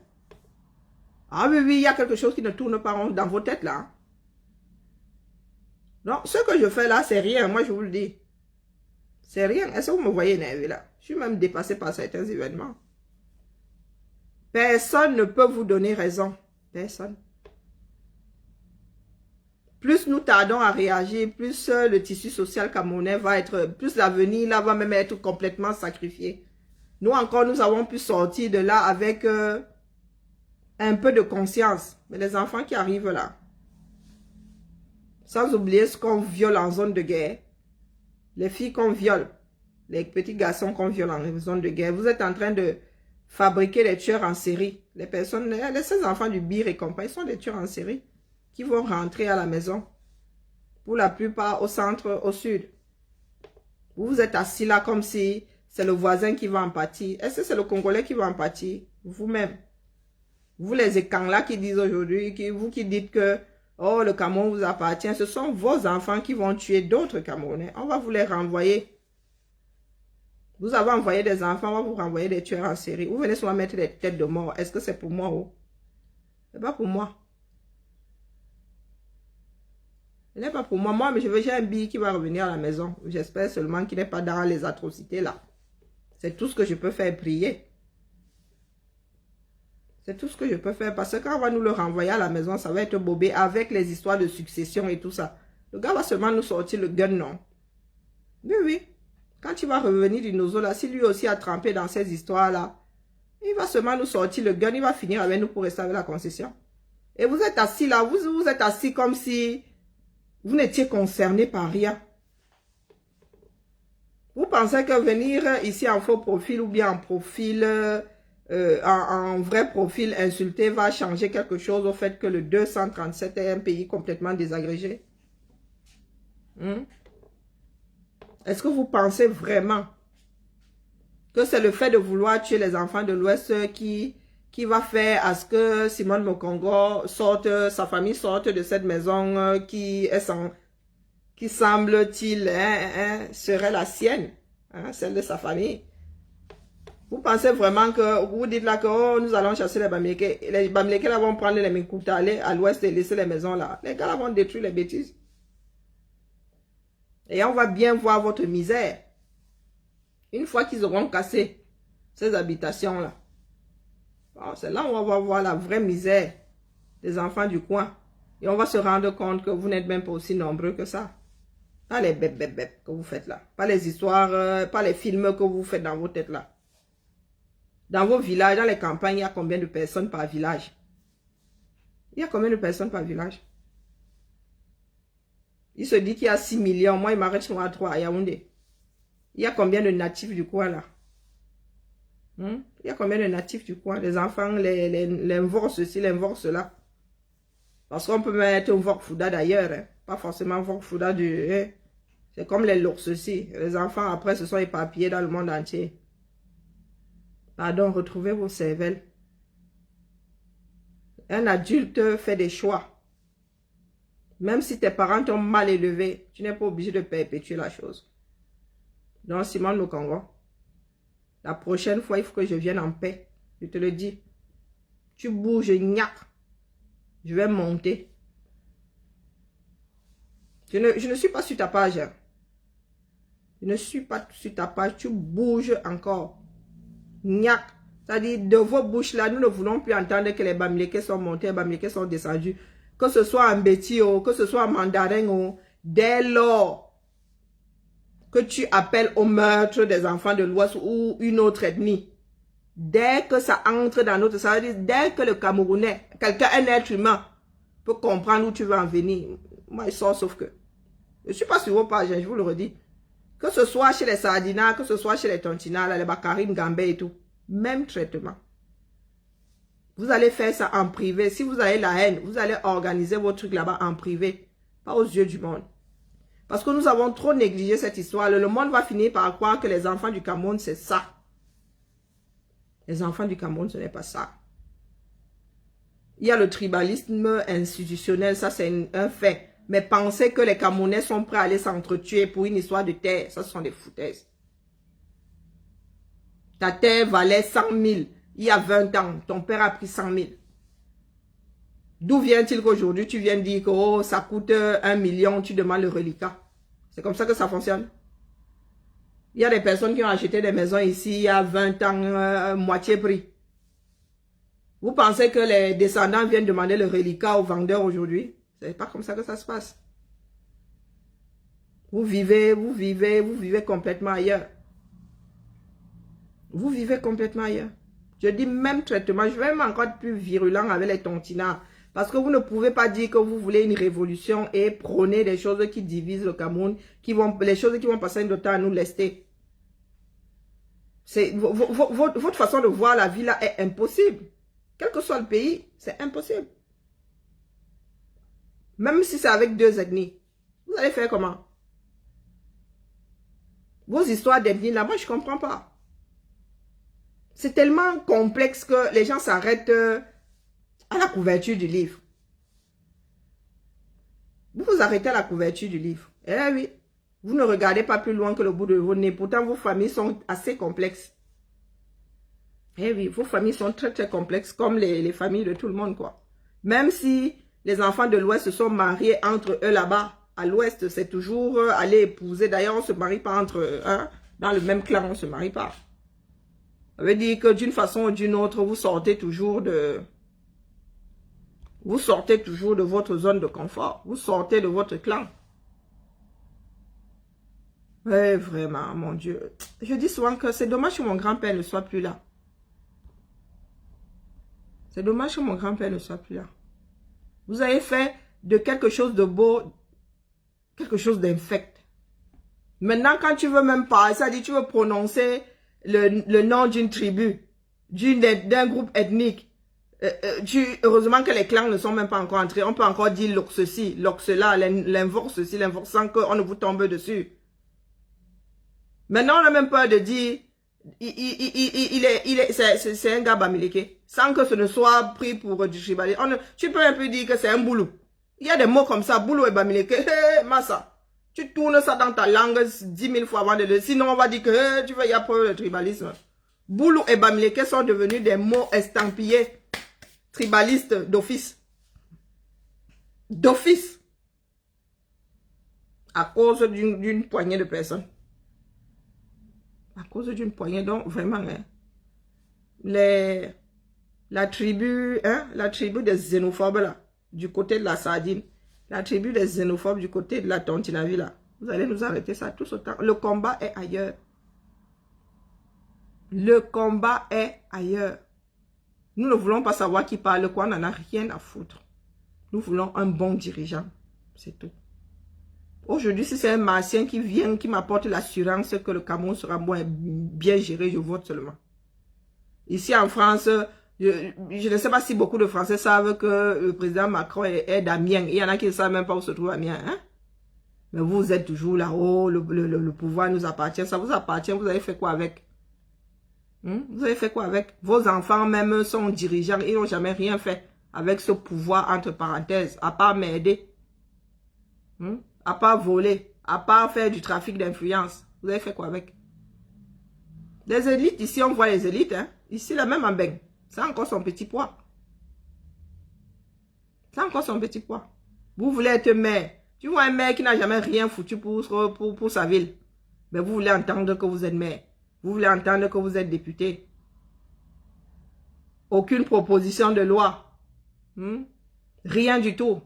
Ah oui, il y a quelque chose qui ne tourne pas rond dans vos têtes là. Hein? Non, ce que je fais là, c'est rien, moi je vous le dis. C'est rien. Est-ce que vous me voyez énervé là? Je suis même dépassé par certains événements. Personne ne peut vous donner raison. Personne. Plus nous tardons à réagir, plus le tissu social camerounais va être, plus l'avenir là va même être complètement sacrifié. Nous encore, nous avons pu sortir de là avec un peu de conscience. Mais les enfants qui arrivent là, sans oublier ce qu'on viole en zone de guerre, les filles qu'on viole, les petits garçons qu'on viole en zone de guerre, vous êtes en train de fabriquer des tueurs en série. Les personnes, ces enfants du BIR et compagnie, ils sont des tueurs en série qui vont rentrer à la maison, pour la plupart au centre, au sud. Vous vous êtes assis là comme si c'est le voisin qui va en pâtir. Est-ce que c'est le Congolais qui va en pâtir? Vous-même. Vous les écans là qui disent aujourd'hui, vous qui dites que oh, le Cameroun vous appartient, ce sont vos enfants qui vont tuer d'autres Camerounais. On va vous les renvoyer. Vous avez envoyé des enfants, on va vous renvoyer des tueurs en série. Vous venez souvent mettre des têtes de mort. Est-ce que c'est pour moi? Oh? C'est pas pour moi. Ce n'est pas pour moi. Moi, mais j'ai un billet qui va revenir à la maison. J'espère seulement qu'il n'est pas dans les atrocités là. C'est tout ce que je peux faire, prier. C'est tout ce que je peux faire. Parce que quand on va nous le renvoyer à la maison, ça va être bobé avec les histoires de succession et tout ça. Le gars va seulement nous sortir le gun, non? Oui, oui. Quand il va revenir du nozo là, si lui aussi a trempé dans ces histoires-là, il va seulement nous sortir le gun, il va finir avec nous pour rester avec la concession. Et vous êtes assis là, vous êtes assis comme si vous n'étiez concerné par rien. Vous pensez que venir ici en faux profil ou bien en profil, en vrai profil insulté va changer quelque chose au fait que le 237 est un pays complètement désagrégé? Est-ce que vous pensez vraiment que c'est le fait de vouloir tuer les enfants de l'Ouest qui va faire à ce que Simone Mokongo sorte, sa famille sorte de cette maison qui semble-t-il serait la sienne, celle de sa famille? Vous pensez vraiment que, vous dites là que oh, nous allons chasser les Bamileke. Les Bamileke là vont prendre les Minkuta, aller à l'Ouest et laisser les maisons là. Les gars là vont détruire les bêtises. Et on va bien voir votre misère. Une fois qu'ils auront cassé ces habitations-là. C'est là où on va voir la vraie misère des enfants du coin. Et on va se rendre compte que vous n'êtes même pas aussi nombreux que ça. Pas les bép que vous faites là. Pas les histoires, pas les films que vous faites dans vos têtes là. Dans vos villages, dans les campagnes, il y a combien de personnes par village? Il y a combien de personnes par village? Il se dit qu'il y a 6 millions. Moi, il m'arrête sur à 3 à Yaoundé. Il y a combien de natifs du coin là? Il y a combien de natifs du coin? Les enfants, les Mvor ceci, les Mvor cela. Parce qu'on peut mettre un Mvor Fouda d'ailleurs. Pas forcément Mvor Fouda du... C'est comme les lours ceci. Les enfants après se sont éparpillés dans le monde entier. Pardon, retrouvez vos cervelles. Un adulte fait des choix. Même si tes parents t'ont mal élevé, tu n'es pas obligé de perpétuer la chose. Donc, Simone Mokongo, la prochaine fois, il faut que je vienne en paix. Je te le dis. Tu bouges, gnac. Je vais monter. Je ne suis pas sur ta page. Je ne suis pas sur ta page. Tu bouges encore. Gnac. C'est-à-dire, de vos bouches là, nous ne voulons plus entendre que les Bamileke sont montés, les Bamileke sont descendus. Que ce soit en béti, que ce soit en mandarin, dès lors que tu appelles au meurtre des enfants de l'Ouest ou une autre ethnie, dès que ça entre dans notre... Ça veut dire, dès que le Camerounais, quelqu'un, un être humain, peut comprendre où tu veux en venir, moi, il sort sauf que... Je ne suis pas sur vos pages, je vous le redis. Que ce soit chez les Sardina, que ce soit chez les Tontina, les Bakarim, Gambé et tout, même traitement. Vous allez faire ça en privé. Si vous avez la haine, vous allez organiser vos trucs là-bas en privé. Pas aux yeux du monde. Parce que nous avons trop négligé cette histoire. Le monde va finir par croire que les enfants du Cameroun, c'est ça. Les enfants du Cameroun, ce n'est pas ça. Il y a le tribalisme institutionnel, ça c'est un fait. Mais penser que les Camerounais sont prêts à aller s'entretuer pour une histoire de terre, ça ce sont des foutaises. Ta terre valait 100 000. Il y a 20 ans, ton père a pris 100 000. D'où vient-il qu'aujourd'hui, tu viens dire que oh, ça coûte 1 million, tu demandes le reliquat? C'est comme ça que ça fonctionne. Il y a des personnes qui ont acheté des maisons ici il y a 20 ans, moitié prix. Vous pensez que les descendants viennent demander le reliquat aux vendeurs aujourd'hui? C'est pas comme ça que ça se passe. Vous vivez complètement ailleurs. Vous vivez complètement ailleurs. Je dis même traitement, je vais même encore être plus virulent avec les tontinards. Parce que vous ne pouvez pas dire que vous voulez une révolution et prôner des choses qui divisent le Cameroun, les choses qui vont passer notre temps à nous lester. Votre façon de voir la vie là est impossible. Quel que soit le pays, c'est impossible. Même si c'est avec 2 ethnies. Vous allez faire comment? Vos histoires d'ethnie, là, moi, je ne comprends pas. C'est tellement complexe que les gens s'arrêtent à la couverture du livre. Vous vous arrêtez à la couverture du livre. Eh oui, vous ne regardez pas plus loin que le bout de vos nez. Pourtant, vos familles sont assez complexes. Eh oui, vos familles sont très, très complexes, comme les familles de tout le monde, quoi. Même si les enfants de l'Ouest se sont mariés entre eux là-bas, à l'Ouest, c'est toujours aller épouser. D'ailleurs, on ne se marie pas entre dans le même clan, on ne se marie pas. Ça veut dire que d'une façon ou d'une autre, vous sortez toujours de votre zone de confort. Vous sortez de votre clan. Oui, vraiment, mon Dieu. Je dis souvent que c'est dommage que mon grand-père ne soit plus là. C'est dommage que mon grand-père ne soit plus là. Vous avez fait de quelque chose de beau, quelque chose d'infect. Maintenant, quand tu veux même parler, ça dit tu veux prononcer le nom d'une tribu, d'un groupe ethnique. Heureusement que les clans ne sont même pas encore entrés. On peut encore dire l'ox ceci, l'ox cela, l'invoque ceci, l'invoque sans qu'on ne vous tombe dessus. Maintenant, on n'a même peur de dire c'est un gars bamileke, sans que ce ne soit pris pour du tribalisme. Tu peux un peu dire que c'est un boulou. Il y a des mots comme ça, boulou et bamileke. Hey, massa. Tu tournes ça dans ta langue 10 000 fois avant de le... Sinon, on va dire que hey, tu veux, il y a peur de tribalisme. Boulou et bamileke sont devenus des mots estampillés tribalistes d'office. D'office. À cause d'une poignée de personnes. À cause d'une poignée, donc vraiment, hein, la tribu des xénophobes là, du côté de la sardine, la tribu des xénophobes du côté de la Tontinavie là, vous allez nous arrêter ça tout ce temps. Le combat est ailleurs. Le combat est ailleurs. Nous ne voulons pas savoir qui parle quoi, on n'en a rien à foutre. Nous voulons un bon dirigeant, c'est tout. Aujourd'hui, si c'est un martien qui vient, qui m'apporte l'assurance que le Cameroun sera bien géré, je vote seulement. Ici en France, je ne sais pas si beaucoup de Français savent que le président Macron est d'Amiens. Il y en a qui ne savent même pas où se trouve Amiens. Hein? Mais vous êtes toujours là-haut, le pouvoir nous appartient. Ça vous appartient, vous avez fait quoi avec? Vous avez fait quoi avec? Vos enfants même sont dirigeants, ils n'ont jamais rien fait avec ce pouvoir entre parenthèses, à part m'aider. À part voler, à part faire du trafic d'influence. Vous avez fait quoi avec? Les élites, ici on voit les élites, hein. Ici la même en beigne. C'est encore son petit poids. C'est encore son petit poids. Vous voulez être maire. Tu vois un maire qui n'a jamais rien foutu pour sa ville. Mais vous voulez entendre que vous êtes maire. Vous voulez entendre que vous êtes député. Aucune proposition de loi. Rien du tout.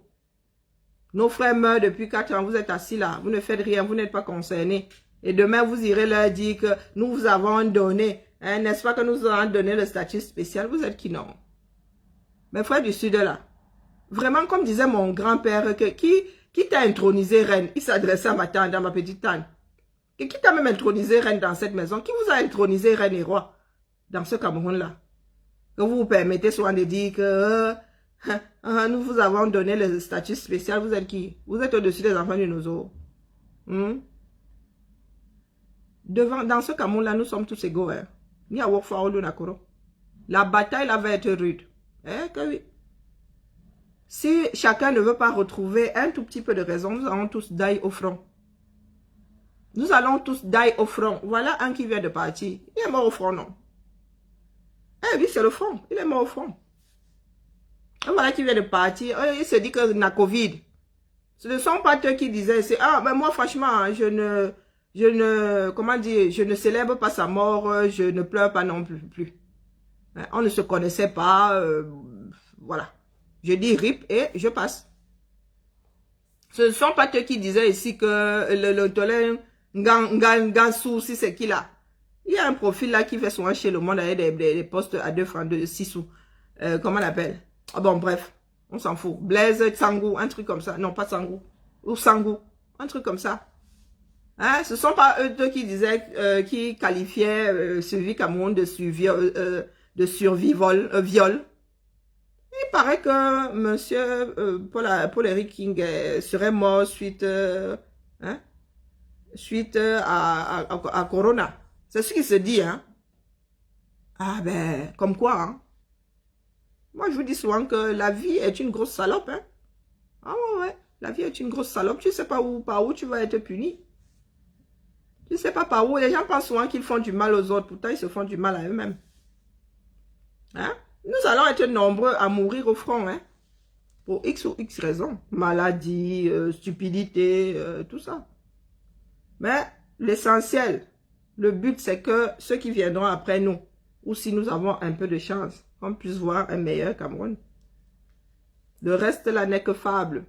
Nos frères meurent depuis 4 ans, vous êtes assis là, vous ne faites rien, vous n'êtes pas concernés. Et demain, vous irez leur dire que nous vous avons donné, hein, n'est-ce pas que nous avons donné le statut spécial? Vous êtes qui non? Mes frères du Sud là, vraiment comme disait mon grand-père, qui t'a intronisé reine? Il s'adressait à ma tante, à ma petite tante. Et qui t'a même intronisé reine dans cette maison? Qui vous a intronisé reine et roi dans ce Cameroun là? Que vous vous permettez souvent de dire que... nous vous avons donné le statut spécial. Vous êtes qui? Vous êtes au-dessus des enfants du Nozo. Dans ce Cameroun-là, nous sommes tous égaux. Hein? La bataille là va être rude. Que oui. Si chacun ne veut pas retrouver un tout petit peu de raison, nous allons tous die au front. Nous allons tous die au front. Voilà un qui vient de partir. Il est mort au front, non? Oui, c'est le front. Il est mort au front. Voilà qui vient de partir. Il se dit que na Covid. Ce ne sont pas eux qui disaient, mais moi franchement, je ne célèbre pas sa mort, je ne pleure pas non plus. On ne se connaissait pas, voilà. Je dis RIP et je passe. Ce ne sont pas eux qui disaient ici que le Tolin Ngansou, si c'est qui là. Il y a un profil là qui fait souvent chez le monde avec des postes à 2 francs, 6 sous. Comment on l'appelle? Ah bon, bref, on s'en fout. Blaise Tsangou, un truc comme ça. Non, pas Tsangou. Ou Sangou, un truc comme ça. Hein? Ce ne sont pas eux qui disaient, qui qualifiaient Sylvie Cameroun de viol. Il paraît que monsieur Paul-Éric King serait mort suite... suite à Corona. C'est ce qui se dit, hein. Ah ben, comme quoi, hein. Moi, je vous dis souvent que la vie est une grosse salope, hein. Ah ouais, la vie est une grosse salope. Tu ne sais pas par où tu vas être puni. Tu ne sais pas par où. Les gens pensent souvent qu'ils font du mal aux autres. Pourtant, ils se font du mal à eux-mêmes. Hein? Nous allons être nombreux à mourir au front, hein. Pour X ou X raisons. Maladie, stupidité, tout ça. Mais l'essentiel, le but, c'est que ceux qui viendront après nous, ou si nous avons un peu de chance, qu'on puisse voir un meilleur Cameroun. Le reste là n'est que fable.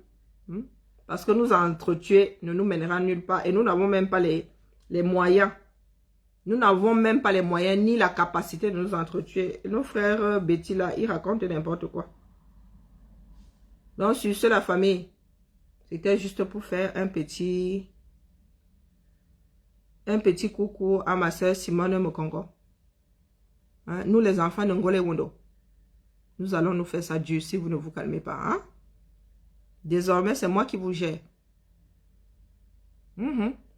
Parce que nous entretuer ne nous mènera nulle part. Et nous n'avons même pas les moyens. Nous n'avons même pas les moyens ni la capacité de nous entretuer. Et nos frères Betty là, ils racontent n'importe quoi. Donc sur ce, la famille, c'était juste pour faire un petit coucou à ma soeur Simone Mokongo. Hein? Nous les enfants de Ngole Wondo. Nous allons nous faire ça Dieu si vous ne vous calmez pas. Hein? Désormais, c'est moi qui vous gère.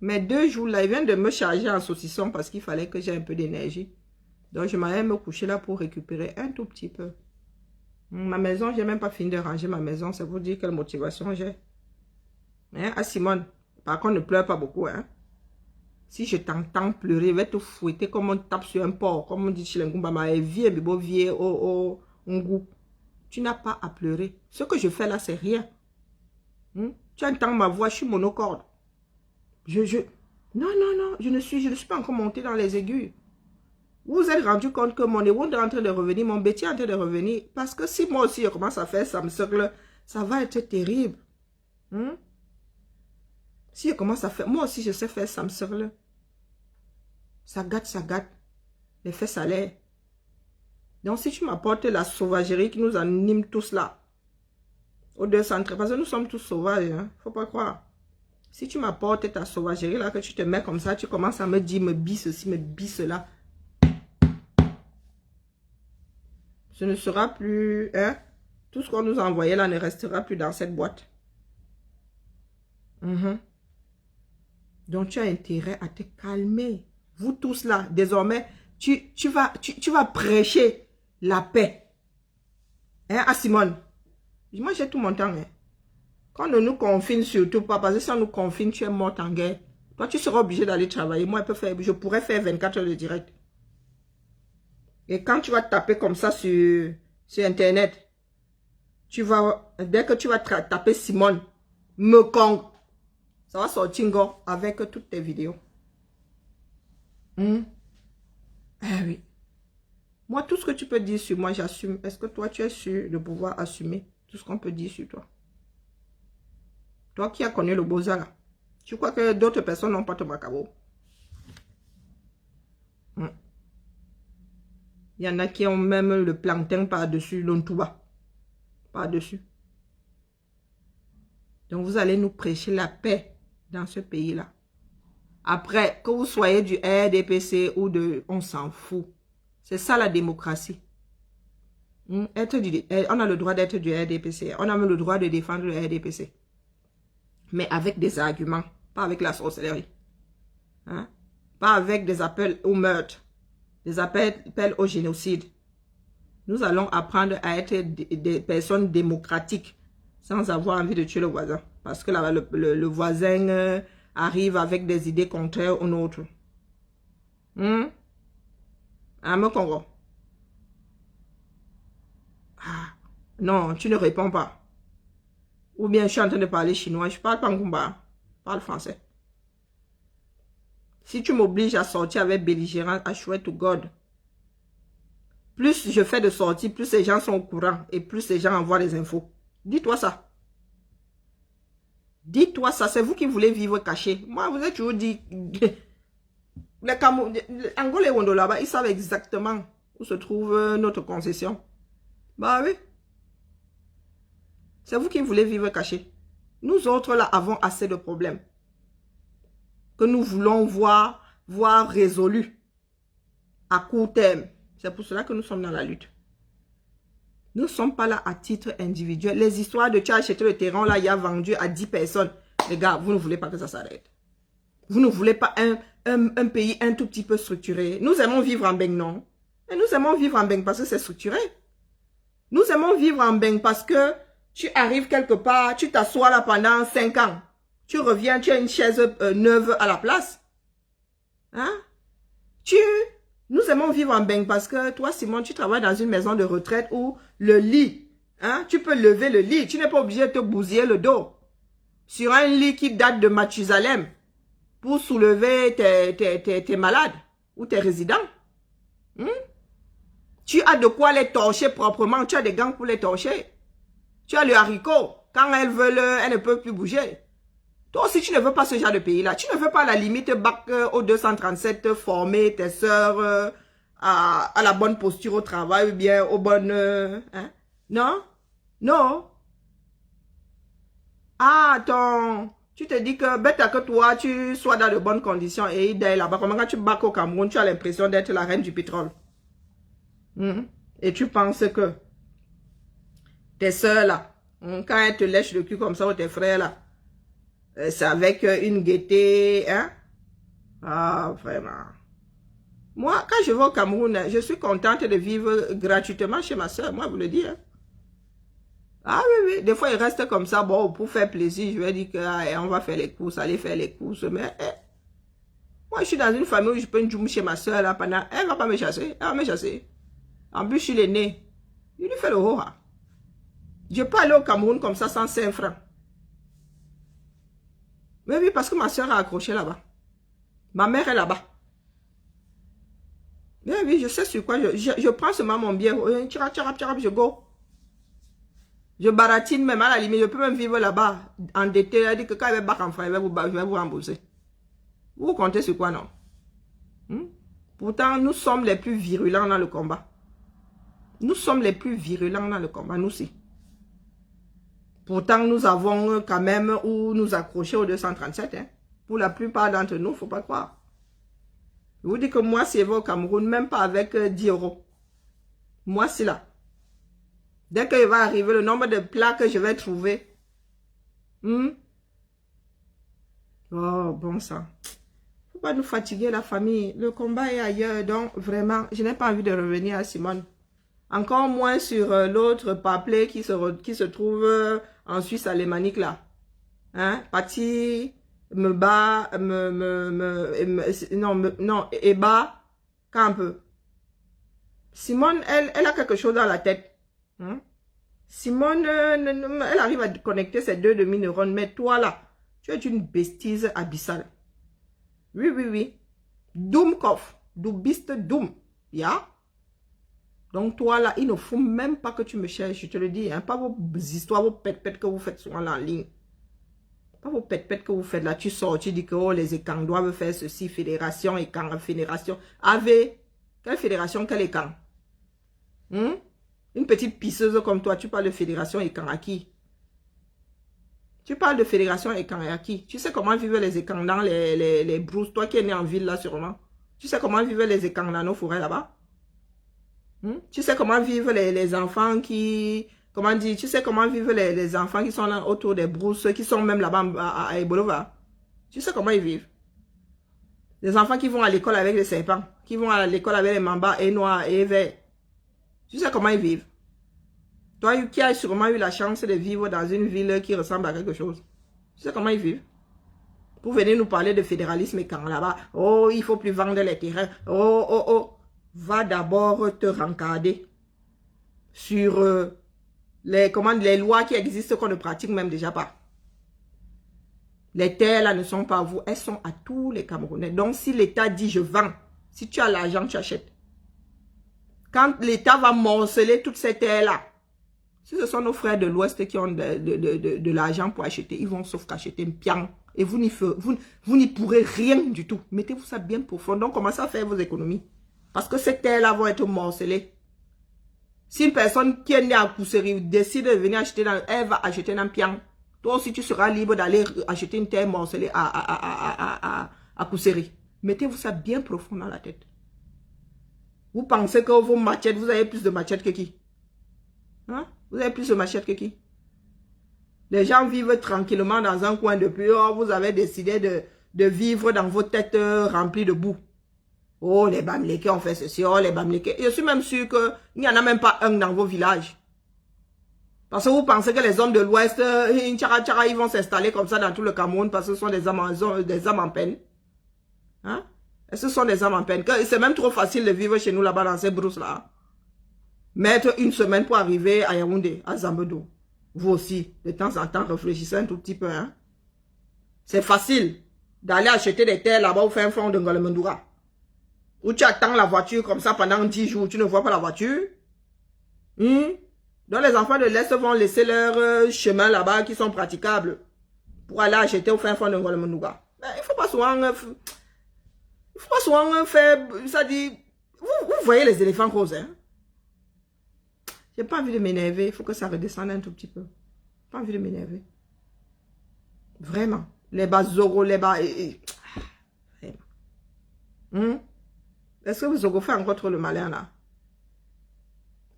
Mais 2 jours là, il vient de me charger en saucisson parce qu'il fallait que j'ai un peu d'énergie. Donc, je m'allais me coucher là pour récupérer un tout petit peu. Ma maison, je n'ai même pas fini de ranger ma maison. C'est vous dire quelle motivation j'ai. Hein? Ah, Simone, par contre, ne pleure pas beaucoup. Hein? Si je t'entends pleurer, je vais te fouetter comme on tape sur un porc. Comme on dit chez les Ngumbama, vieux, bibo, vieux, oh, Ngou. Tu n'as pas à pleurer. Ce que je fais là, c'est rien. Tu entends ma voix, je suis monocorde. Non, je ne suis pas encore montée dans les aigus. Vous vous êtes rendu compte que mon Ewon est en train de revenir, mon Betty est en train de revenir. Parce que si moi aussi je commence à faire ça me circle, ça va être terrible. Si je commence à faire, moi aussi je sais faire ça me circle. Ça gâte. Les faits salaires. Donc si tu m'apportes la sauvagerie qui nous anime tous là, au 213, parce que nous sommes tous sauvages, hein, faut pas croire. Si tu m'apportes ta sauvagerie là, que tu te mets comme ça, tu commences à me dire, me bis ceci, me bis cela. Ce ne sera plus, hein, tout ce qu'on nous a envoyé là ne restera plus dans cette boîte. Donc tu as intérêt à te calmer. Vous tous là, désormais, tu vas prêcher la paix. Hein, à Simone? Moi, j'ai tout mon temps. Hein. Quand on nous confine, surtout pas, parce que si on nous confine, tu es morte en guerre. Toi, tu seras obligé d'aller travailler. Moi, je pourrais faire 24 heures de direct. Et quand tu vas taper comme ça sur Internet, dès que tu vas taper Simone, Mokongo, ça va sortir avec toutes tes vidéos. Ah oui. Moi, tout ce que tu peux dire sur moi, j'assume. Est-ce que toi, tu es sûr de pouvoir assumer tout ce qu'on peut dire sur toi? Toi qui as connu le Beaux-Arts là, tu crois que d'autres personnes n'ont pas ton macabo? Il y en a qui ont même le plantain par-dessus, l'ontouba. Par-dessus. Donc vous allez nous prêcher la paix dans ce pays-là. Après, que vous soyez du RDPC ou de... On s'en fout. C'est ça la démocratie. On a le droit d'être du RDPC. On a même le droit de défendre le RDPC. Mais avec des arguments. Pas avec la sorcellerie. Hein? Pas avec des appels au meurtre. Des appels au génocide. Nous allons apprendre à être des personnes démocratiques sans avoir envie de tuer le voisin. Parce que là, le voisin arrive avec des idées contraires aux nôtres. Ah, me Congo. Ah, non, tu ne réponds pas. Ou bien je suis en train de parler chinois. Je parle pas Ngumba. Je parle français. Si tu m'obliges à sortir avec belligérant, I swear to God. Plus je fais de sorties, plus les gens sont au courant. Et plus les gens envoient les infos. Dis-toi ça. Dis-toi ça. C'est vous qui voulez vivre caché. Moi, vous avez toujours dit... Les Angolais Wondo là-bas, ils savent exactement où se trouve notre concession. Bah oui. C'est vous qui voulez vivre caché. Nous autres là avons assez de problèmes. Que nous voulons voir résolus à court terme. C'est pour cela que nous sommes dans la lutte. Nous ne sommes pas là à titre individuel. Les histoires de tu as acheté le terrain là, il a vendu à 10 personnes. Les gars, vous ne voulez pas que ça s'arrête. Vous ne voulez pas un pays un tout petit peu structuré. Nous aimons vivre en Beng, non? Et nous aimons vivre en Beng parce que c'est structuré. Nous aimons vivre en Beng parce que tu arrives quelque part, tu t'assois là pendant 5 ans. Tu reviens, tu as une chaise neuve à la place. Hein? Nous aimons vivre en Beng parce que toi, Simon, tu travailles dans une maison de retraite où le lit, hein, tu peux lever le lit. Tu n'es pas obligé de te bousiller le dos. Sur un lit qui date de Mathusalem pour soulever tes malades ou tes résidents. Tu as de quoi les torcher proprement. Tu as des gants pour les torcher. Tu as le haricot. Quand elles veulent, elles ne peuvent plus bouger. Toi aussi, tu ne veux pas ce genre de pays-là. Tu ne veux pas à la limite bac au 237 former tes sœurs à la bonne posture au travail ou bien aux bonnes... hein? Non? Non? Ah, attends. Tu te dis que bête à que toi, tu sois dans de bonnes conditions et il est là-bas. Comment quand tu bacs au Cameroun, tu as l'impression d'être la reine du pétrole. Et tu penses que tes soeurs là, quand elles te lèchent le cul comme ça, ou tes frères là, c'est avec une gaieté, hein? Ah, vraiment. Moi, quand je vais au Cameroun, je suis contente de vivre gratuitement chez ma soeur, moi, vous le dis, hein? Ah oui, oui, des fois, il reste comme ça, bon, pour faire plaisir, je vais dire que on va faire les courses, aller faire les courses, mais moi, je suis dans une famille où je peux une joue chez ma soeur, là, pendant, elle va pas me chasser, elle va me chasser. En plus, je suis l'aîné. Il lui fait le haut. Je peux aller au Cameroun comme ça, sans 5 francs. Mais oui, parce que ma soeur a accroché là-bas. Ma mère est là-bas. Mais oui, je sais sur quoi, je prends seulement mon bien, je go. Je baratine même, à la limite, je peux même vivre là-bas, endetté, elle dit que quand elle va battre en francs, je vais vous rembourser. Vous comptez sur quoi, non? Pourtant, nous sommes les plus virulents dans le combat. Nous sommes les plus virulents dans le combat, nous aussi. Pourtant, nous avons quand même où nous accrocher au 237. Hein. Pour la plupart d'entre nous, il ne faut pas croire. Je vous dis que moi, si je vais au Cameroun, même pas avec 10 €. Moi, c'est là. Dès qu'il va arriver, le nombre de plats que je vais trouver. Oh, bon sang. Il ne faut pas nous fatiguer, la famille. Le combat est ailleurs. Donc, vraiment, je n'ai pas envie de revenir à Simone. Encore moins sur l'autre papelet qui se trouve en Suisse alémanique là. Hein? Pati me bat, non, Eba, quand un peu. Simone, elle a quelque chose dans la tête. Hein? Simone, elle arrive à connecter ses 2 demi-neurones, mais toi là, tu es une bestise abyssale. Oui, oui, oui. Doomkopf, Doubiste Doom. Ya? Donc toi là, il ne faut même pas que tu me cherches, je te le dis. Hein? Pas vos histoires, vos pète-pète que vous faites souvent là en ligne. Pas vos pète-pète que vous faites là. Tu sors, tu dis que oh, les écans doivent faire ceci, fédération, écans, fédération. AV, quelle fédération, quel écang? Une petite pisseuse comme toi, tu parles de fédération écang à qui? Tu parles de fédération écang à qui? Tu sais comment vivent les écangs dans les brousses? Toi qui es né en ville là sûrement. Tu sais comment vivent les écangs dans nos forêts là-bas? Tu sais comment vivent les enfants qui... Comment dire? Tu sais comment vivent les enfants qui sont là autour des brousses, qui sont même là-bas à Ebolova? Tu sais comment ils vivent? Les enfants qui vont à l'école avec les serpents, qui vont à l'école avec les mambas et noirs et verts. Tu sais comment ils vivent? Toi qui as sûrement eu la chance de vivre dans une ville qui ressemble à quelque chose. Tu sais comment ils vivent? Pour venir nous parler de fédéralisme et quand là-bas, oh, il ne faut plus vendre les terrains. Oh, oh, oh. Va d'abord te rencarder sur les lois qui existent qu'on ne pratique même déjà pas. Les terres là ne sont pas à vous, elles sont à tous les Camerounais. Donc si l'État dit je vends, si tu as l'argent, tu achètes. Quand l'État va morceler toutes ces terres là, si ce sont nos frères de l'Ouest qui ont de l'argent pour acheter, ils vont sauf qu'acheter un pian. Et vous n'y pourrez rien du tout. Mettez-vous ça bien profond. Donc commencez à faire vos économies. Parce que ces terres-là vont être morcelées. Si une personne qui est née à Kousséri décide de venir acheter, elle va acheter un pian. Toi aussi, tu seras libre d'aller acheter une terre morcelée à Kousséri. Mettez-vous ça bien profond dans la tête. Vous pensez que vos machettes, vous avez plus de machettes que qui? Hein? Vous avez plus de machettes que qui? Les gens vivent tranquillement dans un coin depuis. Oh, vous avez décidé de vivre dans vos têtes remplies de boue. Oh, les Bamileke ont fait ceci, oh, les Bamileke. Je suis même sûr qu'il n'y en a même pas un dans vos villages. Parce que vous pensez que les hommes de l'Ouest, ils vont s'installer comme ça dans tout le Cameroun parce que ce sont des âmes en peine. Hein? Et ce sont des âmes en peine. C'est même trop facile de vivre chez nous là-bas dans ces brousses-là. Mettre une semaine pour arriver à Yaoundé, à Zambedo. Vous aussi, de temps en temps, réfléchissez un tout petit peu. Hein? C'est facile d'aller acheter des terres là-bas ou faire un fond de Ngolemendoura. Où tu attends la voiture comme ça pendant 10 jours, tu ne vois pas la voiture. Donc les enfants de l'Est vont laisser leur chemin là-bas qui sont praticables pour aller acheter au fin fond de Ngolemendoura. Il ne faut pas souvent faire, ça dit, vous voyez les éléphants roses, hein? J'ai pas envie de m'énerver, il faut que ça redescende un tout petit peu. Pas envie de m'énerver. Vraiment. Les bas Zogo, les bas... Est-ce que Zogo fait encore trop le malin là?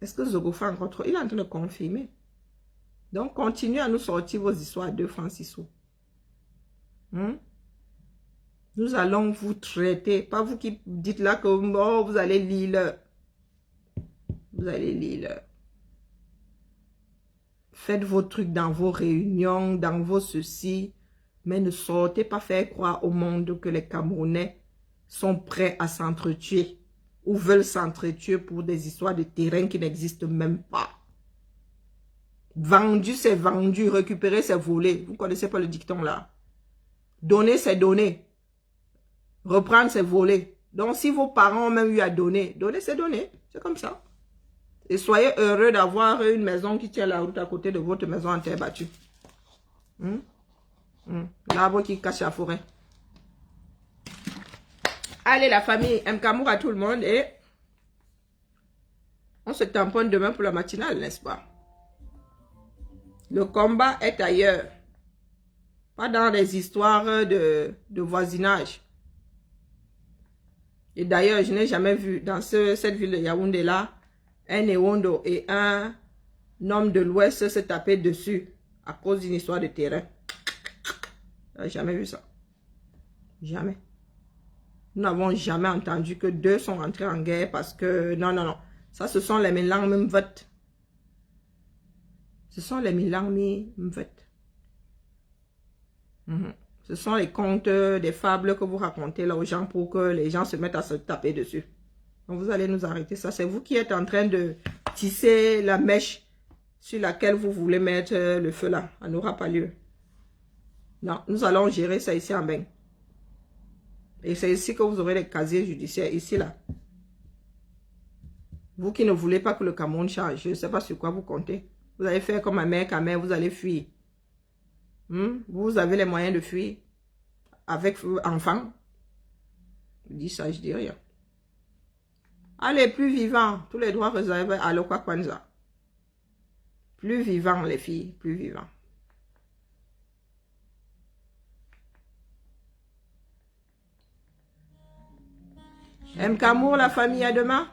Est-ce que Zogo fait encore trop? Il est en train de confirmer. Donc, continuez à nous sortir vos histoires à 2 francs 6 sous. Nous allons vous traiter. Pas vous qui dites là que oh, vous allez lire. Vous allez lire. Faites vos trucs dans vos réunions, dans vos ceci. Mais ne sortez pas faire croire au monde que les Camerounais sont prêts à s'entretuer ou veulent s'entretuer pour des histoires de terrain qui n'existent même pas. Vendu, c'est vendu. Récupérer, c'est volé. Vous ne connaissez pas le dicton là. Donner, c'est donner. Reprendre, c'est voler. Donc, si vos parents ont même eu à donner, donner, c'est donner. C'est comme ça. Et soyez heureux d'avoir une maison qui tient la route à côté de votre maison en terre battue. L'arbre qui cache la forêt. Allez, la famille, Mkamour à tout le monde et on se tamponne demain pour la matinale, n'est-ce pas? Le combat est ailleurs. Pas dans les histoires de voisinage. Et d'ailleurs, je n'ai jamais vu dans cette ville de Yaoundé-là, un Ewondo et un homme de l'Ouest se taper dessus à cause d'une histoire de terrain. Je n'ai jamais vu ça. Jamais. Nous n'avons jamais entendu que 2 sont rentrés en guerre parce que... Non, non, non. Ça, ce sont les mélanges même votes. Ce sont les mélanges même votes. Ce sont les contes, des fables que vous racontez là aux gens pour que les gens se mettent à se taper dessus. Donc vous allez nous arrêter ça. C'est vous qui êtes en train de tisser la mèche sur laquelle vous voulez mettre le feu là. Ça n'aura pas lieu. Non, nous allons gérer ça ici en bain. Et c'est ici que vous aurez les casiers judiciaires, ici là. Vous qui ne voulez pas que le Cameroun change, je ne sais pas sur quoi vous comptez. Vous allez faire comme ma mère, Kamer, vous allez fuir. Vous avez les moyens de fuir avec enfants. Je dis ça, je dis rien. Allez, plus vivant, tous les droits réservés à Lokwa Kwanza. Plus vivant, les filles, plus vivant. Mkamour, la famille, à demain.